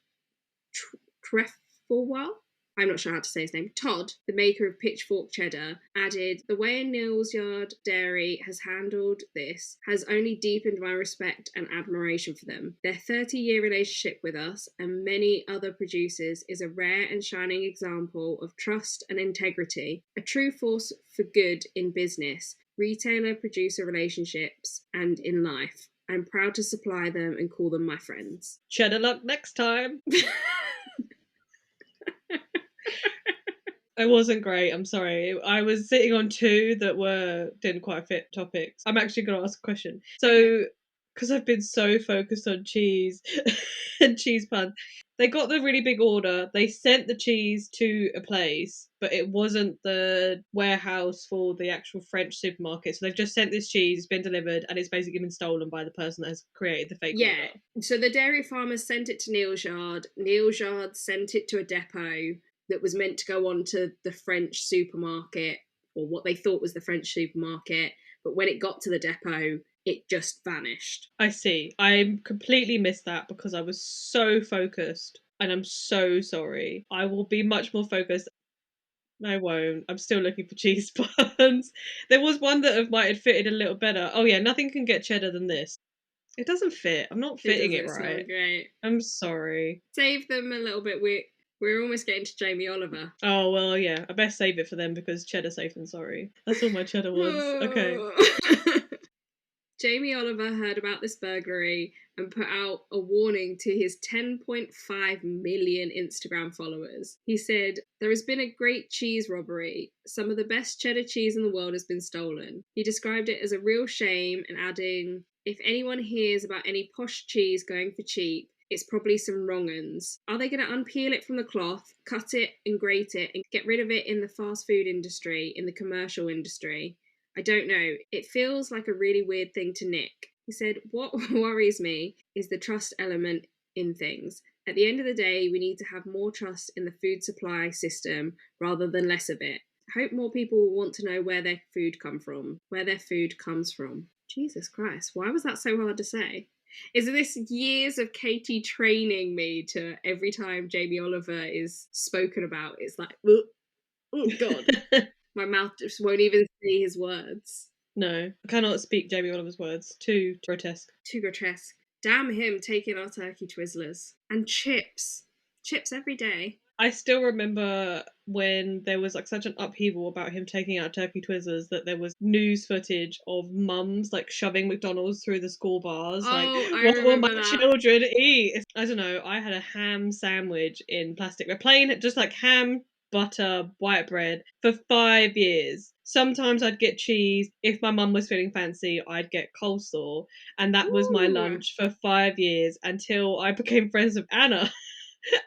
Speaker 2: Trefilwell, I'm not sure how to say his name, Todd, the maker of Pitchfork Cheddar, added, the way Neal's Yard Dairy has handled this has only deepened my respect and admiration for them. Their 30-year relationship with us and many other producers is a rare and shining example of trust and integrity, a true force for good in business, retailer-producer relationships, and in life. I'm proud to supply them and call them my friends.
Speaker 1: Cheddar luck next time. It wasn't great, I'm sorry. I was sitting on 2 that didn't quite fit topics. I'm actually going to ask a question. So because I've been so focused on cheese and cheese puns. They got the really big order. They sent the cheese to a place, but it wasn't the warehouse for the actual French supermarket. So they've just sent this cheese, it's been delivered, and it's basically been stolen by the person that has created the fake
Speaker 2: Yeah.
Speaker 1: order.
Speaker 2: So the dairy farmers sent it to Neil's yard. Neil's yard sent it to a depot that was meant to go on to the French supermarket, or what they thought was the French supermarket. But when it got to the depot, it just vanished.
Speaker 1: I see. I completely missed that because I was so focused, and I'm so sorry. I will be much more focused. I won't. I'm still looking for cheese buns. There was one that might have fitted a little better. Oh yeah, nothing can get cheddar than this. It doesn't fit. I'm not
Speaker 2: It
Speaker 1: fitting it
Speaker 2: doesn't
Speaker 1: right.
Speaker 2: sound great.
Speaker 1: I'm sorry.
Speaker 2: Save them a little bit. We're almost getting to Jamie Oliver.
Speaker 1: Oh well, yeah. I best save it for them because cheddar safe and sorry. That's all my cheddar wants. Okay.
Speaker 2: Jamie Oliver heard about this burglary and put out a warning to his 10.5 million Instagram followers. He said, "There has been a great cheese robbery. Some of the best cheddar cheese in the world has been stolen." He described it as a real shame and adding, "If anyone hears about any posh cheese going for cheap, it's probably some wrong uns. Are they going to unpeel it from the cloth, cut it and grate it and get rid of it in the fast food industry, in the commercial industry? I don't know. It feels like a really weird thing to nick." He said, "What worries me is the trust element in things. At the end of the day, we need to have more trust in the food supply system rather than less of it. I hope more people will want to know where their food comes from. Jesus Christ, why was that so hard to say? Is this years of Katie training me to every time Jamie Oliver is spoken about, it's like, oh God. My mouth just won't even say his words.
Speaker 1: No, I cannot speak Jamie Oliver's words. Too grotesque.
Speaker 2: Too grotesque. Damn him taking our turkey Twizzlers. And chips. Chips every day.
Speaker 1: I still remember when there was like such an upheaval about him taking out turkey Twizzlers that there was news footage of mums like shoving McDonald's through the school bars.
Speaker 2: Oh,
Speaker 1: Like,
Speaker 2: I
Speaker 1: what will my
Speaker 2: remember that.
Speaker 1: children eat? I don't know. I had a ham sandwich in plastic, plain, just like ham, butter, white bread for 5 years. Sometimes I'd get cheese. If my mum was feeling fancy, I'd get coleslaw. And that was my
Speaker 2: Ooh.
Speaker 1: lunch for 5 years until I became friends with Anna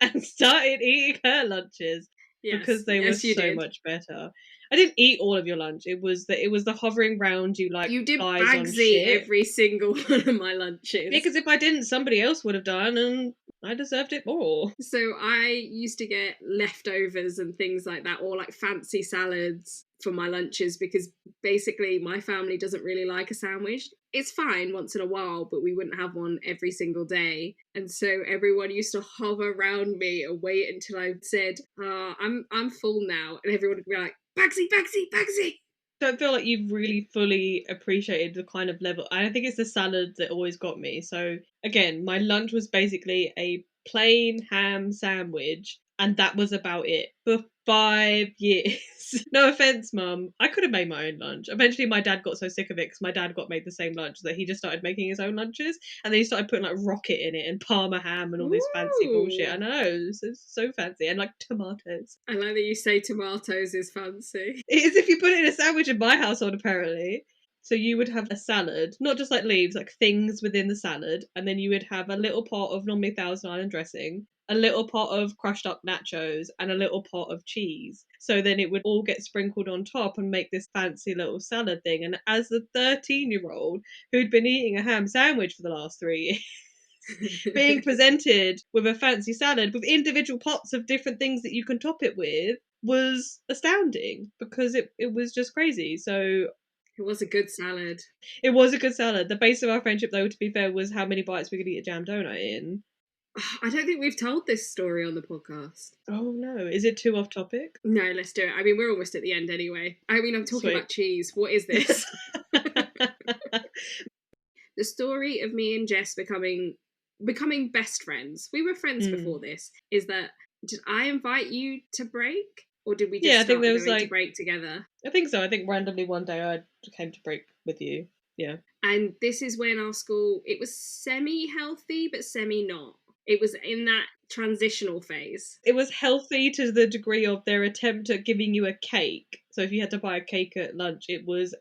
Speaker 1: and started eating her lunches because they were so much better. I didn't eat all of your lunch. It was the hovering round you like
Speaker 2: you did
Speaker 1: flies on
Speaker 2: Bagsy
Speaker 1: shit.
Speaker 2: every single one of my lunches.
Speaker 1: Yeah, because if I didn't, somebody else would have done, and I deserved it more.
Speaker 2: So I used to get leftovers and things like that, or like fancy salads for my lunches, because basically my family doesn't really like a sandwich. It's fine once in a while, but we wouldn't have one every single day. And so everyone used to hover around me and wait until I said, I'm full now. And everyone would be like, Bagsy, Bagsy, Bagsy.
Speaker 1: Don't feel like you've really fully appreciated the kind of level. I think it's the salad that always got me. So again, my lunch was basically a plain ham sandwich, and that was about it for 5 years. No offense, Mum. I could have made my own lunch. Eventually, my dad got so sick of it because my dad got made the same lunch that he just started making his own lunches, and then he started putting like rocket in it and parma ham and all this fancy bullshit. I know, it's so fancy, and like tomatoes.
Speaker 2: I like that you say tomatoes is fancy.
Speaker 1: It is if you put it in a sandwich in my household, apparently. So you would have a salad, not just like leaves, like things within the salad, and then you would have a little pot of normally Thousand Island dressing, a little pot of crushed up nachos, and a little pot of cheese. So then it would all get sprinkled on top and make this fancy little salad thing. And as the 13-year-old who'd been eating a ham sandwich for the last 3 years, being presented with a fancy salad with individual pots of different things that you can top it with was astounding because it was just crazy. So
Speaker 2: it was a good salad.
Speaker 1: It was a good salad. The base of our friendship, though, to be fair, was how many bites we could eat a jam donut in.
Speaker 2: I don't think we've told this story on the podcast.
Speaker 1: Oh no, is it too off topic?
Speaker 2: No, let's do it. I mean, we're almost at the end anyway. I mean, I'm talking about cheese. What is this? The story of me and Jess becoming best friends. We were friends before this. Is that, did I invite you to break? Or did we just start going to break together?
Speaker 1: I think so. I think randomly one day I came to break with you. Yeah.
Speaker 2: And this is when our school, it was semi-healthy, but semi-not. It was in that transitional phase.
Speaker 1: It was healthy to the degree of their attempt at giving you a cake. So if you had to buy a cake at lunch, it was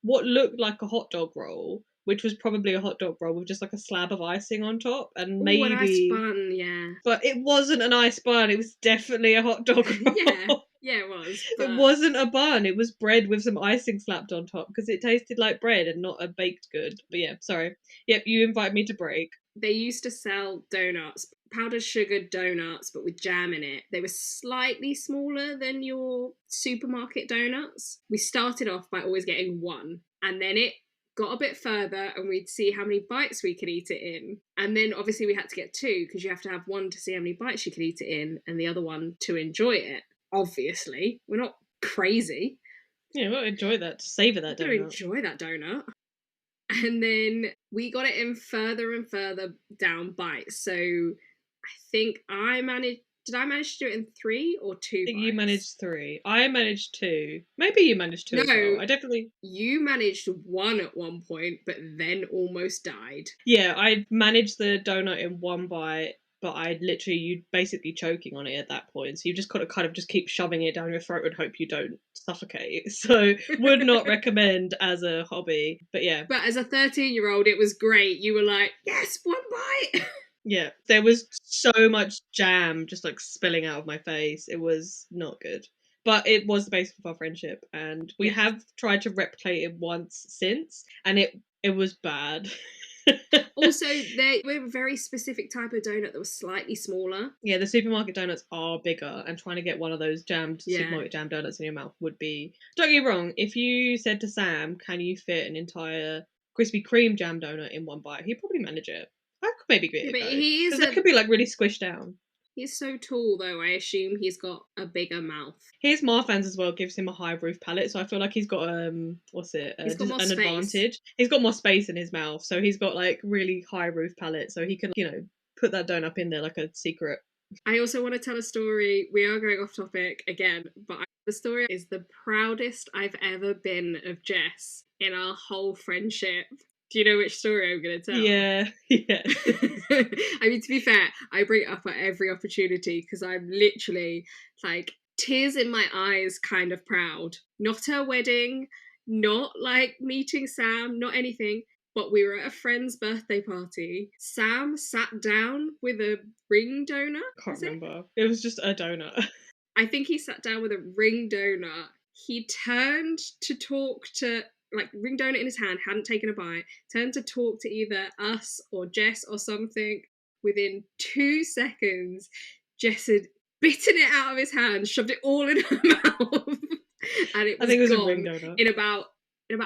Speaker 1: what looked like a hot dog roll which was probably a hot dog roll with just like a slab of icing on top, and
Speaker 2: Oh, a nice
Speaker 1: maybe,
Speaker 2: bun, yeah.
Speaker 1: but it wasn't an ice bun. It was definitely a hot dog
Speaker 2: Yeah,
Speaker 1: roll.
Speaker 2: yeah, it was.
Speaker 1: It
Speaker 2: But
Speaker 1: wasn't a bun. It was bread with some icing slapped on top because it tasted like bread and not a baked good. But yeah, sorry. Yep, you invite me to break.
Speaker 2: they used to sell donuts, powdered sugar donuts, but with jam in it. They were slightly smaller than your supermarket donuts. We started off by always getting one, and then it got a bit further and we'd see how many bites we could eat it in. And then obviously we had to get two because you have to have one to see how many bites you could eat it in and the other one to enjoy it. Obviously, we're not crazy.
Speaker 1: Yeah, we'll enjoy that. Savor that
Speaker 2: We're going to
Speaker 1: donut.
Speaker 2: enjoy that donut. And then we got it in further and further down bites. So I think I managed. Did I manage to do it in 3 or 2
Speaker 1: I think you
Speaker 2: bites?
Speaker 1: managed 3. I managed 2. Maybe you managed 2 as well.
Speaker 2: No,
Speaker 1: I definitely.
Speaker 2: you managed one at one point, but then almost died.
Speaker 1: Yeah, I managed the donut in one bite, but I literally, you basically choking on it at that point. So you just got to kind of just keep shoving it down your throat and hope you don't suffocate. So would not recommend as a hobby. But yeah,
Speaker 2: But as a 13-year-old, it was great. You were like, yes, one bite.
Speaker 1: yeah, there was so much jam just like spilling out of my face. It was not good. But it was the basis of our friendship, and we
Speaker 2: Yes.
Speaker 1: have tried to replicate it once since, and it was bad.
Speaker 2: Also, they were a very specific type of donut that was slightly smaller.
Speaker 1: Yeah, the supermarket donuts are bigger, and trying to get one of those jammed
Speaker 2: Yeah.
Speaker 1: supermarket jam donuts in your mouth would be. Don't get me wrong. If you said to Sam, "Can you fit an entire Krispy Kreme jam donut in one bite?" He'd probably manage it. I could maybe give
Speaker 2: Yeah,
Speaker 1: it a
Speaker 2: but
Speaker 1: go
Speaker 2: he is
Speaker 1: because that could be like really squished down.
Speaker 2: he's so tall though, I assume he's got a bigger mouth.
Speaker 1: His Marfans as well gives him a high roof palate, so I feel like he's got what's it?
Speaker 2: He's got more
Speaker 1: An
Speaker 2: space.
Speaker 1: advantage. He's got more space in his mouth, so he's got like really high roof palate, so he can put that donut in there like a secret.
Speaker 2: I also want to tell a story. We are going off topic again, but the story is the proudest I've ever been of Jess in our whole friendship. Do you know which story I'm going to tell?
Speaker 1: Yeah, yeah.
Speaker 2: I mean, to be fair, I bring it up at every opportunity because I'm literally like tears in my eyes, kind of proud. Not her wedding, not like meeting Sam, not anything. But we were at a friend's birthday party. Sam sat down with a ring donut.
Speaker 1: Can't remember. It was just a donut.
Speaker 2: I think he sat down with a ring donut. He turned to talk to, like, ring donut in his hand, hadn't taken a bite, turned to talk to either us or Jess or something. Within 2 seconds, Jess had bitten it out of his hand, shoved it all in her mouth, and it
Speaker 1: I
Speaker 2: was
Speaker 1: think it was a ring
Speaker 2: gone
Speaker 1: donut.
Speaker 2: in about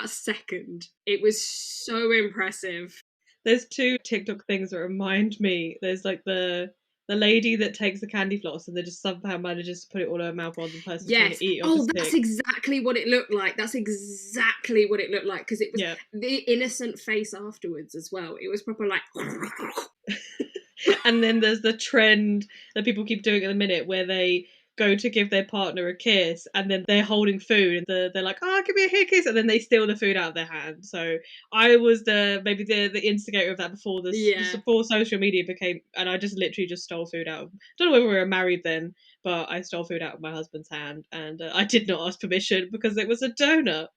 Speaker 2: a second. It was so impressive.
Speaker 1: There's 2 TikTok things that remind me. There's like the lady that takes the candy floss and then just somehow manages to put it all in her mouth while the person's trying
Speaker 2: Yes.
Speaker 1: to eat it off a
Speaker 2: Oh, that's
Speaker 1: stick.
Speaker 2: exactly what it looked like. That's exactly what it looked like because it was
Speaker 1: Yeah.
Speaker 2: the innocent face afterwards as well. It was proper like.
Speaker 1: And then there's the trend that people keep doing at the minute where they go to give their partner a kiss and then they're holding food and they're like, oh, give me a kiss, and then they steal the food out of their hand. So I was maybe the instigator of that before this,
Speaker 2: Yeah.
Speaker 1: before social media became, and I just literally just stole food out of, don't know whether we were married then, but I stole food out of my husband's hand, and I did not ask permission because it was a donut.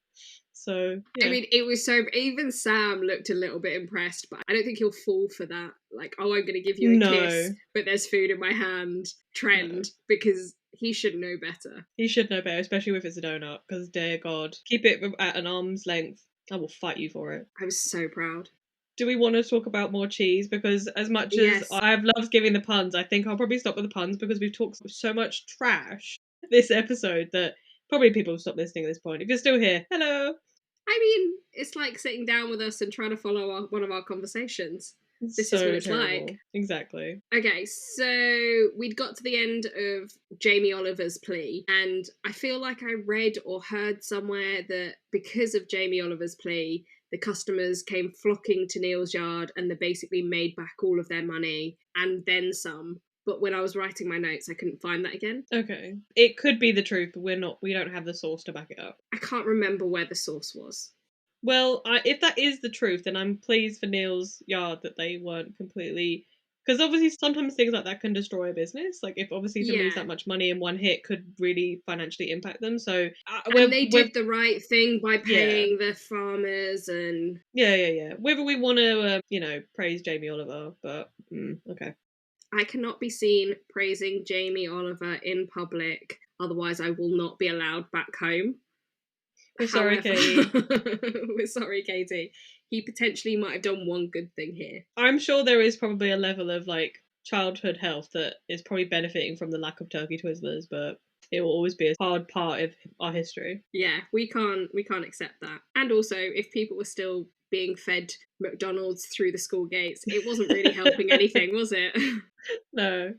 Speaker 1: So yeah.
Speaker 2: I mean, it was so. Even Sam looked a little bit impressed, but I don't think he'll fall for that. Like, oh, I'm going to give you a kiss, but there's food in my hand trend because he should know better.
Speaker 1: He should know better, especially if it's a donut. Because dear God, keep it at an arm's length. I will fight you for it.
Speaker 2: I was so proud.
Speaker 1: Do we want to talk about more cheese? Because as much
Speaker 2: Yes.
Speaker 1: as I've loved giving the puns, I think I'll probably stop with the puns because we've talked so much trash this episode that probably people will stop listening at this point. If you're still here, hello.
Speaker 2: I mean, it's like sitting down with us and trying to follow one of our conversations. This
Speaker 1: so
Speaker 2: is what it's
Speaker 1: terrible.
Speaker 2: like.
Speaker 1: Exactly.
Speaker 2: Okay, so we'd got to the end of Jamie Oliver's plea, and I feel like I read or heard somewhere that because of Jamie Oliver's plea, the customers came flocking to Neil's yard and they basically made back all of their money and then some. But when I was writing my notes, I couldn't find that again.
Speaker 1: Okay. It could be the truth, but we don't have the source to back it up.
Speaker 2: I can't remember where the source was.
Speaker 1: Well, if that is the truth, then I'm pleased for Neil's yard that they weren't completely Because obviously sometimes things like that can destroy a business. Like if obviously to lose
Speaker 2: Yeah.
Speaker 1: that much money in one hit could really financially impact them. So
Speaker 2: And they
Speaker 1: we're
Speaker 2: did the right thing by
Speaker 1: yeah.
Speaker 2: paying the farmers and
Speaker 1: Yeah. Whether we want to, praise Jamie Oliver, but okay.
Speaker 2: I cannot be seen praising Jamie Oliver in public, otherwise I will not be allowed back home.
Speaker 1: We're sorry,
Speaker 2: However,
Speaker 1: Katie.
Speaker 2: we're sorry, Katie. He potentially might have done one good thing here.
Speaker 1: I'm sure there is probably a level of like childhood health that is probably benefiting from the lack of turkey Twizzlers, but it will always be a hard part of our history.
Speaker 2: Yeah, we can't accept that. And also, if people were still being fed McDonald's through the school gates, it wasn't really helping anything, was it?
Speaker 1: No.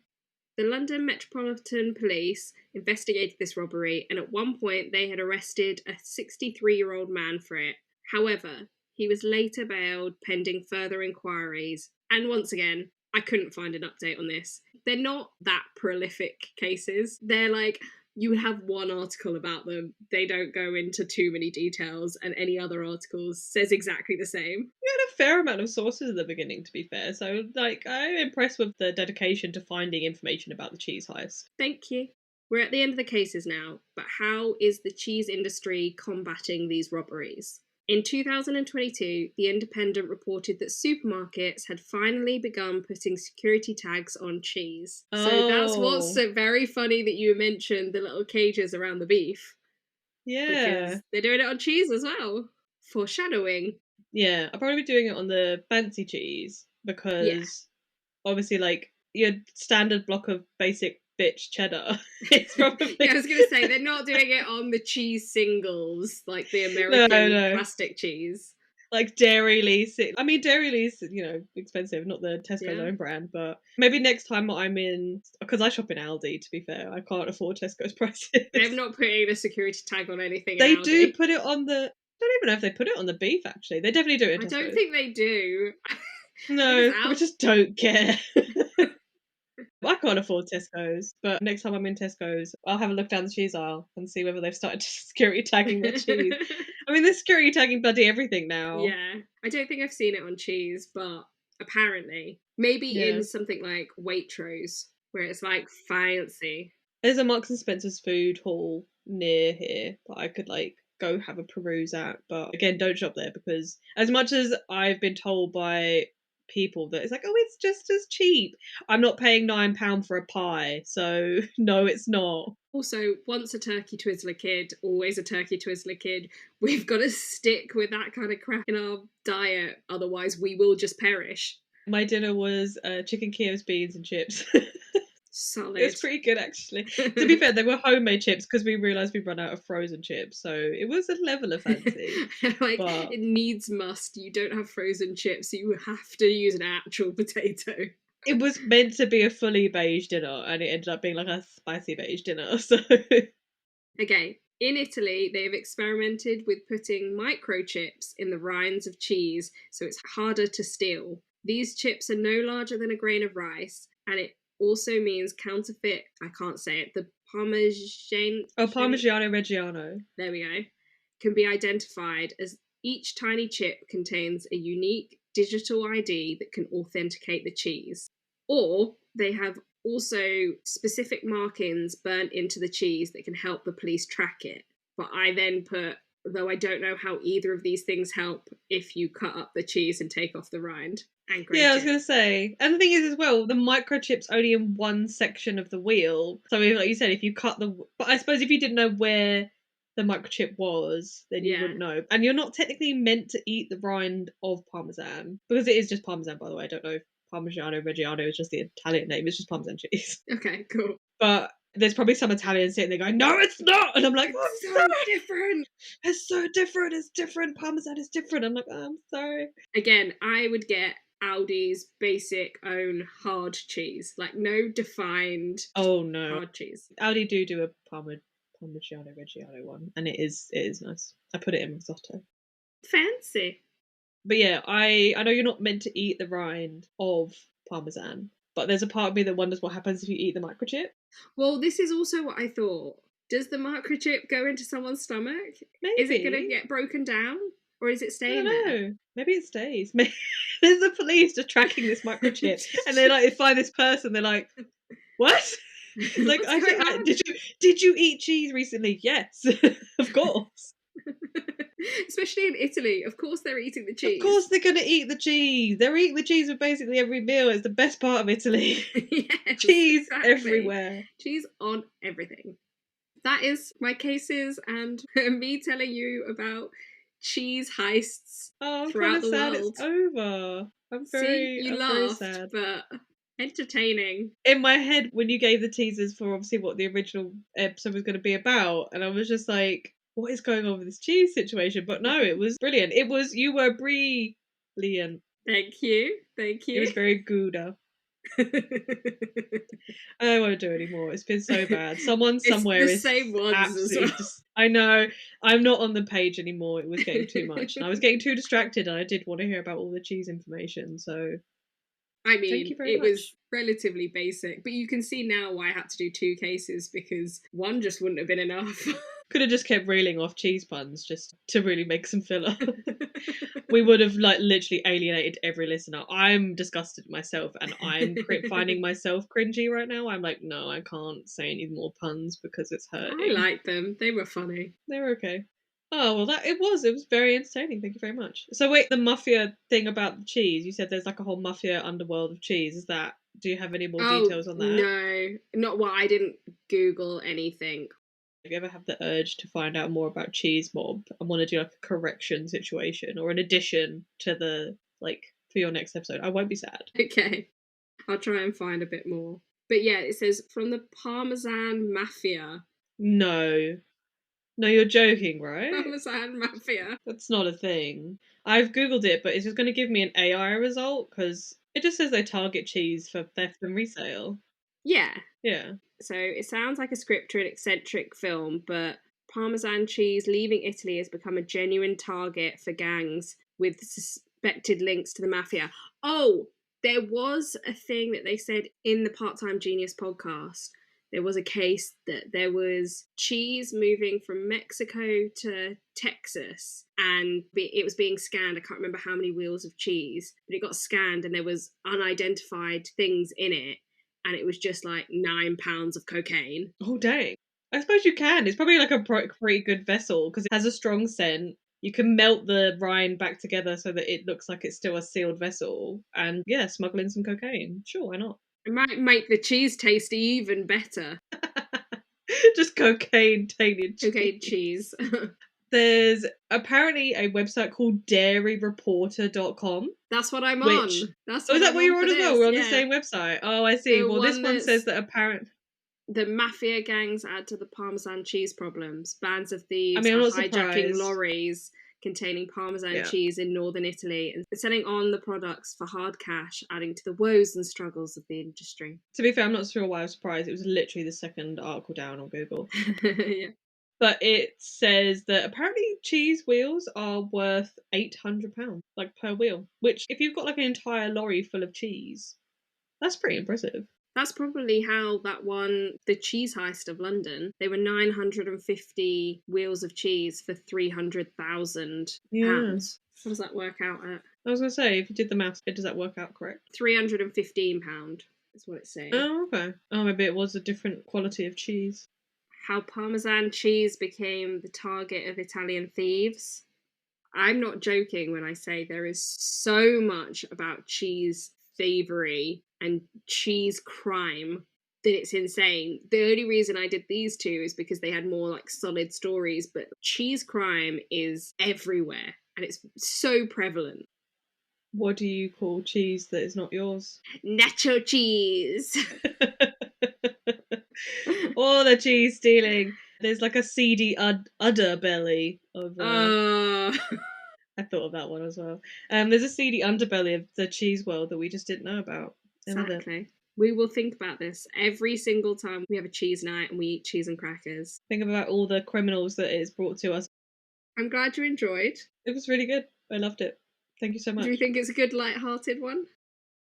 Speaker 2: The London Metropolitan Police investigated this robbery, and at one point they had arrested a 63-year-old man for it. However, he was later bailed pending further inquiries. And once again, I couldn't find an update on this. They're not that prolific cases. They're like, you would have one article about them. They don't go into too many details, and any other articles says exactly the same.
Speaker 1: We had a fair amount of sources at the beginning, to be fair. So, like, I'm impressed with the dedication to finding information about the cheese heist.
Speaker 2: Thank you. We're at the end of the cases now, but how is the cheese industry combating these robberies? In 2022, The Independent reported that supermarkets had finally begun putting security tags on cheese. So that's what's
Speaker 1: Oh,
Speaker 2: so very funny that you mentioned the little cages around the beef,
Speaker 1: yeah.
Speaker 2: because they're doing it on cheese as well. Foreshadowing.
Speaker 1: Yeah, I'll probably be doing it on the fancy cheese
Speaker 2: Yeah.
Speaker 1: because obviously, like, your standard block of basic bitch cheddar, it's
Speaker 2: Yeah, I
Speaker 1: probably.
Speaker 2: was going to say, they're not doing it on the cheese singles, like the
Speaker 1: No,
Speaker 2: American
Speaker 1: no.
Speaker 2: plastic cheese.
Speaker 1: Like Dairy Lease. I mean, Dairy Lease, expensive, not the Tesco's
Speaker 2: Yeah.
Speaker 1: own brand, but maybe next time I'm in, because I shop in Aldi, to be fair, I can't afford Tesco's
Speaker 2: They're
Speaker 1: prices.
Speaker 2: not putting a security tag on anything in
Speaker 1: They do
Speaker 2: Aldi.
Speaker 1: put it on the. I don't even know if they put it on the beef, actually. They definitely do it
Speaker 2: I
Speaker 1: in
Speaker 2: don't
Speaker 1: Tesco's.
Speaker 2: think they do. I think it's
Speaker 1: No, we
Speaker 2: out.
Speaker 1: just don't care. I can't afford Tesco's, but next time I'm in Tesco's, I'll have a look down the cheese aisle and see whether they've started security tagging their cheese. I mean, they're security tagging bloody everything now.
Speaker 2: Yeah. I don't think I've seen it on cheese, but apparently. Maybe in
Speaker 1: Yeah.
Speaker 2: something like Waitrose, where it's like fancy.
Speaker 1: There's a Marks and Spencer's food hall near here that I could like go have a peruse at, but again, don't shop there because as much as I've been told by people that it's like, oh, it's just as cheap. I'm not paying £9 for a pie, so no, it's not.
Speaker 2: Also, once a turkey Twizzler kid, always a turkey Twizzler kid. We've got to stick with that kind of crap in our diet, otherwise we will just perish.
Speaker 1: My dinner was chicken Kiev beans and chips.
Speaker 2: Solid.
Speaker 1: It's pretty good actually. To be fair, they were homemade chips because we realised we'd run out of frozen chips, so it was a level of fancy.
Speaker 2: Like,
Speaker 1: But
Speaker 2: it needs must. You don't have frozen chips, so you have to use an actual potato.
Speaker 1: it was meant to be a fully beige dinner, and it ended up being like a spicy beige dinner. So
Speaker 2: Okay, in Italy, they've experimented with putting microchips in the rinds of cheese so it's harder to steal. These chips are no larger than a grain of rice, and it also means counterfeit, I can't say it, the Parmesan.
Speaker 1: oh, Parmigiano Reggiano.
Speaker 2: There we go. Can be identified as each tiny chip contains a unique digital ID that can authenticate the cheese. Or they have also specific markings burnt into the cheese that can help the police track it. But I then put, though I don't know how either of these things help if you cut up the cheese and take off the rind. And
Speaker 1: Yeah, I was
Speaker 2: grate
Speaker 1: gonna
Speaker 2: it.
Speaker 1: say, and the thing is as well, the microchip's only in one section of the wheel. So, like you said, if you cut but I suppose if you didn't know where the microchip was, then you
Speaker 2: Yeah.
Speaker 1: wouldn't know. And you're not technically meant to eat the rind of Parmesan because it is just Parmesan, by the way. I don't know if Parmigiano Reggiano is just the Italian name. It's just Parmesan cheese.
Speaker 2: Okay, cool.
Speaker 1: But there's probably some Italians sitting there going, "No, it's not," and I'm like, "Oh,
Speaker 2: It's
Speaker 1: I'm
Speaker 2: so
Speaker 1: sorry.
Speaker 2: different.
Speaker 1: It's so different. It's different. Parmesan is different." I'm like, oh, "I'm sorry."
Speaker 2: Again, I would get Aldi's basic own hard cheese, like no defined
Speaker 1: Oh no.
Speaker 2: hard cheese.
Speaker 1: Audi do a Parmigiano Reggiano one, and it is nice. I put it in risotto.
Speaker 2: Fancy.
Speaker 1: But yeah, I know you're not meant to eat the rind of Parmesan, but there's a part of me that wonders what happens if you eat the microchip.
Speaker 2: Well, this is also what I thought. Does the microchip go into someone's stomach? Is it going to
Speaker 1: Maybe.
Speaker 2: get broken down? Or is it
Speaker 1: I
Speaker 2: staying
Speaker 1: don't
Speaker 2: there?
Speaker 1: know. Maybe it stays. There's the police just tracking this microchip, and they find this person. They're like, "What?" It's like,
Speaker 2: What's going on?
Speaker 1: did you eat cheese recently? Yes, of course.
Speaker 2: Especially in Italy. Of course they're eating the
Speaker 1: Of course
Speaker 2: cheese.
Speaker 1: they're gonna eat the cheese. They're eating the cheese with basically every meal. It's the best part of Italy.
Speaker 2: Yes,
Speaker 1: Cheese
Speaker 2: exactly.
Speaker 1: everywhere.
Speaker 2: Cheese on everything. That is my cases and me telling you about cheese heists
Speaker 1: Oh, I'm kind
Speaker 2: throughout
Speaker 1: of
Speaker 2: the
Speaker 1: sad it's
Speaker 2: world.
Speaker 1: over.
Speaker 2: See, you
Speaker 1: I'm very
Speaker 2: laughed,
Speaker 1: sad.
Speaker 2: but entertaining.
Speaker 1: In my head, when you gave the teasers for obviously what the original episode was going to be about, and I was just like, what is going on with this cheese situation? But no, it was brilliant. You were brilliant.
Speaker 2: Thank you. Thank
Speaker 1: It
Speaker 2: you.
Speaker 1: was very gouda. I won't do anymore. It's been so bad. Someone
Speaker 2: It's
Speaker 1: somewhere
Speaker 2: the
Speaker 1: is
Speaker 2: same ones as
Speaker 1: absolutely
Speaker 2: well.
Speaker 1: just. I know. I'm not on the page anymore. It was getting too much, and I was getting too distracted. And I did want to hear about all the cheese information. So
Speaker 2: I
Speaker 1: thank you
Speaker 2: mean,
Speaker 1: very
Speaker 2: it was
Speaker 1: much.
Speaker 2: relatively basic, but you can see now why I had to do 2 cases because one just wouldn't have been enough.
Speaker 1: Could have just kept reeling off cheese puns just to really make some filler. We would have literally alienated every listener. I'm disgusted myself, and I'm finding myself cringy right now. I'm like, no, I can't say any more puns because it's
Speaker 2: I
Speaker 1: hurting.
Speaker 2: liked them. They were funny.
Speaker 1: They're okay. Oh well, that it was very entertaining. Thank you very much. So wait, the mafia thing about the cheese. You said there's like a whole mafia underworld of cheese. Is that? Do you have any more
Speaker 2: Oh,
Speaker 1: details on that?
Speaker 2: no. Not what I didn't Google anything.
Speaker 1: If you ever have the urge to find out more about Cheese Mob and want to do like a correction situation or an addition to the for your next episode, I won't be sad.
Speaker 2: Okay. I'll try and find a bit more. But yeah, it says from the Parmesan Mafia.
Speaker 1: No. No, you're joking, right?
Speaker 2: Parmesan Mafia.
Speaker 1: That's not a thing. I've googled it, but it's just going to give me an AI result because it just says they target cheese for theft and resale.
Speaker 2: Yeah.
Speaker 1: Yeah.
Speaker 2: So it sounds like a scripted, eccentric film, but Parmesan cheese leaving Italy has become a genuine target for gangs with suspected links to the mafia. Oh, there was a thing that they said in the Part Time Genius podcast. There was a case that there was cheese moving from Mexico to Texas and it was being scanned. I can't remember how many wheels of cheese, but it got scanned and there was unidentified things in it and it was just like 9 pounds of cocaine.
Speaker 1: Oh, dang. I suppose you can. It's probably like a pretty good vessel because it has a strong scent. You can melt the rind back together so that it looks like it's still a sealed vessel. And yeah, smuggle in some cocaine. Sure, why not?
Speaker 2: It might make the cheese taste even better.
Speaker 1: Just cocaine tainted
Speaker 2: Cocaine
Speaker 1: cheese.
Speaker 2: cheese.
Speaker 1: There's apparently a website called dairyreporter.com.
Speaker 2: That's what I'm
Speaker 1: Which.
Speaker 2: on. That's
Speaker 1: Oh, is
Speaker 2: what
Speaker 1: that
Speaker 2: I'm
Speaker 1: what
Speaker 2: on
Speaker 1: you're
Speaker 2: for
Speaker 1: on as well?
Speaker 2: this.
Speaker 1: We're on the
Speaker 2: Yeah.
Speaker 1: same website. Oh, I see.
Speaker 2: The
Speaker 1: Well, this
Speaker 2: one
Speaker 1: one says
Speaker 2: that's
Speaker 1: that apparent.
Speaker 2: the mafia gangs add to the Parmesan cheese problems. Bands of
Speaker 1: I
Speaker 2: thieves
Speaker 1: mean, I'm
Speaker 2: are
Speaker 1: not
Speaker 2: hijacking
Speaker 1: surprised.
Speaker 2: lorries containing Parmesan
Speaker 1: Yeah.
Speaker 2: cheese in northern Italy and selling on the products for hard cash, adding to the woes and struggles of the industry.
Speaker 1: To be fair, I'm not sure why I was surprised. It was literally the second article down on Google.
Speaker 2: Yeah.
Speaker 1: But it says that apparently cheese wheels are worth £800, like per wheel. Which, if you've got like an entire lorry full of cheese, that's pretty impressive.
Speaker 2: That's probably how that won the cheese heist of London. They were 950 wheels of cheese for £300,000.
Speaker 1: Yeah.
Speaker 2: What does that work out at?
Speaker 1: I was gonna say, if you did the maths, does that work out correct?
Speaker 2: £315 is what it's saying.
Speaker 1: Oh, okay. Oh, maybe it was a different quality of cheese.
Speaker 2: How Parmesan cheese became the target of Italian thieves. I'm not joking when I say there is so much about cheese thievery and cheese crime that it's insane. The only reason I did these two is because they had more like solid stories, but cheese crime is everywhere and it's so prevalent.
Speaker 1: What do you call cheese that is not yours?
Speaker 2: Nacho cheese.
Speaker 1: All the cheese stealing. There's like a seedy udder belly of. I thought of that one as well. There's a seedy underbelly of the cheese world that we just didn't know about. I love it.
Speaker 2: Exactly. We will think about this every single time we have a cheese night and we eat cheese and crackers.
Speaker 1: Think about all the criminals that it's brought to us.
Speaker 2: I'm glad you enjoyed.
Speaker 1: It was really good. I loved it. Thank you so much.
Speaker 2: Do you think it's a good, light-hearted one?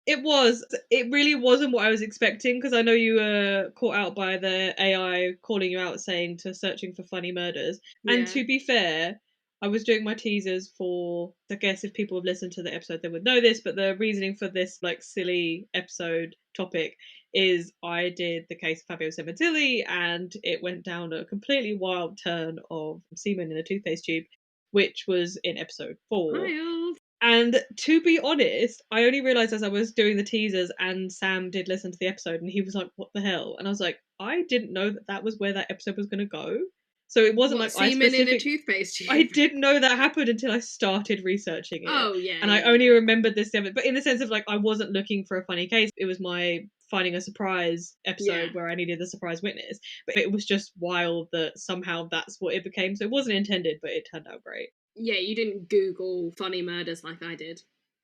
Speaker 1: It was. It really wasn't what I was expecting because I know you were caught out by the AI calling you out saying to searching for funny murders. And
Speaker 2: Yeah.
Speaker 1: to be fair, I was doing my teasers for, I guess if people have listened to the episode, they would know this, but the reasoning for this like silly episode topic is I did the case of Fabio Sementilli, and it went down a completely wild turn of semen in a toothpaste tube, which was in episode 4.
Speaker 2: Wild.
Speaker 1: And to be honest, I only realised as I was doing the teasers and Sam did listen to the episode and he was like, what the hell? And I was like, I didn't know that that was where that episode was going to go. So it wasn't
Speaker 2: What,
Speaker 1: like I
Speaker 2: semen in a
Speaker 1: specific.
Speaker 2: toothpaste tube?
Speaker 1: I didn't know that happened until I started researching it.
Speaker 2: Oh, yeah.
Speaker 1: And I only remembered this, but in the sense of like, I wasn't looking for a funny case. It was my finding a surprise episode where I needed the surprise witness. But it was just wild that somehow that's what it became. So it wasn't intended, but it turned out great.
Speaker 2: Yeah, you didn't Google funny murders like I did.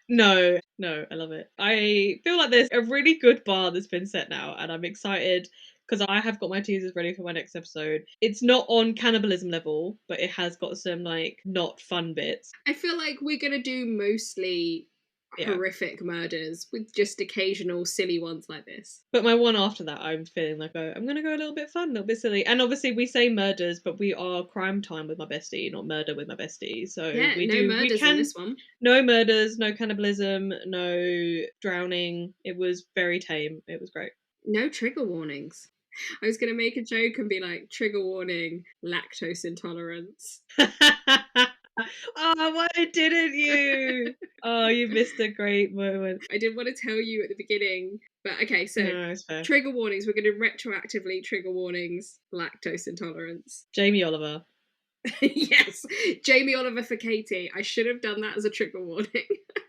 Speaker 1: No, I love it. I feel like there's a really good bar that's been set now, and I'm excited because I have got my teasers ready for my next episode. It's not on cannibalism level, but it has got some like not fun bits.
Speaker 2: I feel like we're gonna do mostly horrific murders with just occasional silly ones like this.
Speaker 1: But my one after that, I'm feeling like I'm going to go a little bit fun, a little bit silly. And obviously we say murders, but we are crime time with my bestie, not murder with my bestie. So
Speaker 2: yeah,
Speaker 1: we
Speaker 2: no
Speaker 1: do
Speaker 2: murders
Speaker 1: we can,
Speaker 2: in this one.
Speaker 1: No murders, no cannibalism, no drowning. It was very tame. It was great.
Speaker 2: No trigger warnings. I was going to make a joke and be like, trigger warning, lactose intolerance.
Speaker 1: Oh, why didn't you? Oh, you missed a great moment.
Speaker 2: I didn't want to tell you at the beginning, but okay, so
Speaker 1: no,
Speaker 2: trigger warnings. We're going to retroactively trigger warnings, lactose intolerance.
Speaker 1: Jamie Oliver.
Speaker 2: Yes, Jamie Oliver for Katie. I should have done that as a trigger warning.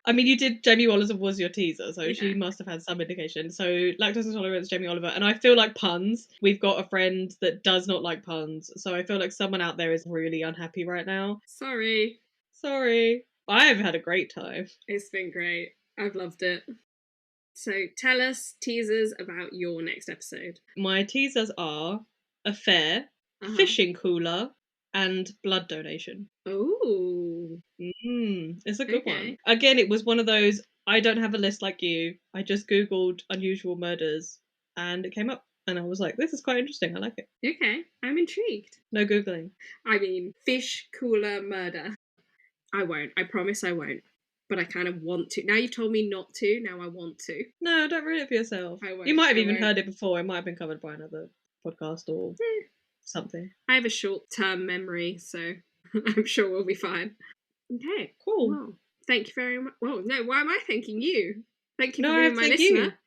Speaker 1: I mean, you did. Jamie Oliver was your teaser, so she must have had some indication. So, lactose intolerance, Jamie Oliver. And I feel like puns. We've got a friend that does not like puns. So, I feel like someone out there is really unhappy right now.
Speaker 2: Sorry.
Speaker 1: I've had a great time.
Speaker 2: It's been great. I've loved it. So, tell us teasers about your next episode.
Speaker 1: My teasers are affair, fishing cooler, and blood donation.
Speaker 2: Oh.
Speaker 1: It's a good one. Again, it was one of those, I don't have a list like you. I just Googled unusual murders and it came up. And I was like, this is quite interesting. I like it.
Speaker 2: Okay, I'm intrigued.
Speaker 1: No Googling.
Speaker 2: I mean, fish cooler murder. I won't. I promise I won't. But I kind of want to. Now you've told me not to, now I want to.
Speaker 1: No, don't ruin it for yourself.
Speaker 2: I won't.
Speaker 1: You might have even heard it before. It might have been covered by another podcast or something.
Speaker 2: I have a short-term memory, so I'm sure we'll be fine. Okay.
Speaker 1: Cool.
Speaker 2: Well, thank you very much. Well, no, why am I thanking you? Thank you for being my listener.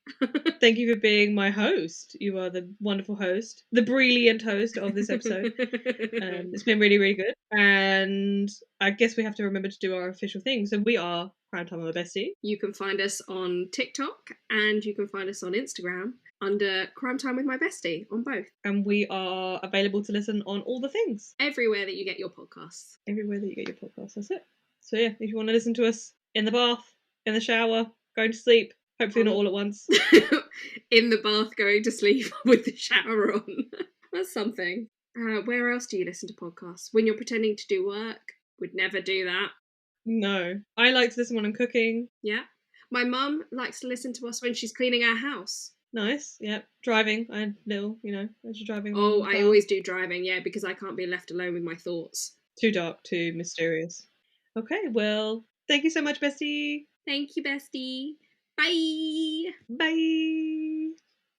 Speaker 1: Thank you for being my host. You are the wonderful host, the brilliant host of this episode. It's been really, really good. And I guess we have to remember to do our official thing. So we are Crime Time with My Bestie.
Speaker 2: You can find us on TikTok and you can find us on Instagram under Crime Time with My Bestie on both.
Speaker 1: And we are available to listen on all the things.
Speaker 2: Everywhere that you get your podcasts.
Speaker 1: Everywhere that you get your podcasts. That's it. So yeah, if you want to listen to us in the bath, in the shower, going to sleep, hopefully not all at once.
Speaker 2: In the bath, going to sleep with the shower on. That's something. Where else do you listen to podcasts? When you're pretending to do work? Would never do that.
Speaker 1: No. I like to listen when I'm cooking.
Speaker 2: Yeah. My mum likes to listen to us when she's cleaning our house.
Speaker 1: Nice. Yeah. Driving. I little, as you're driving.
Speaker 2: Oh, I always do driving, yeah, because I can't be left alone with my thoughts.
Speaker 1: Too dark, too mysterious. Okay, well, thank you so much, bestie.
Speaker 2: Thank you, bestie. Bye.
Speaker 1: Bye.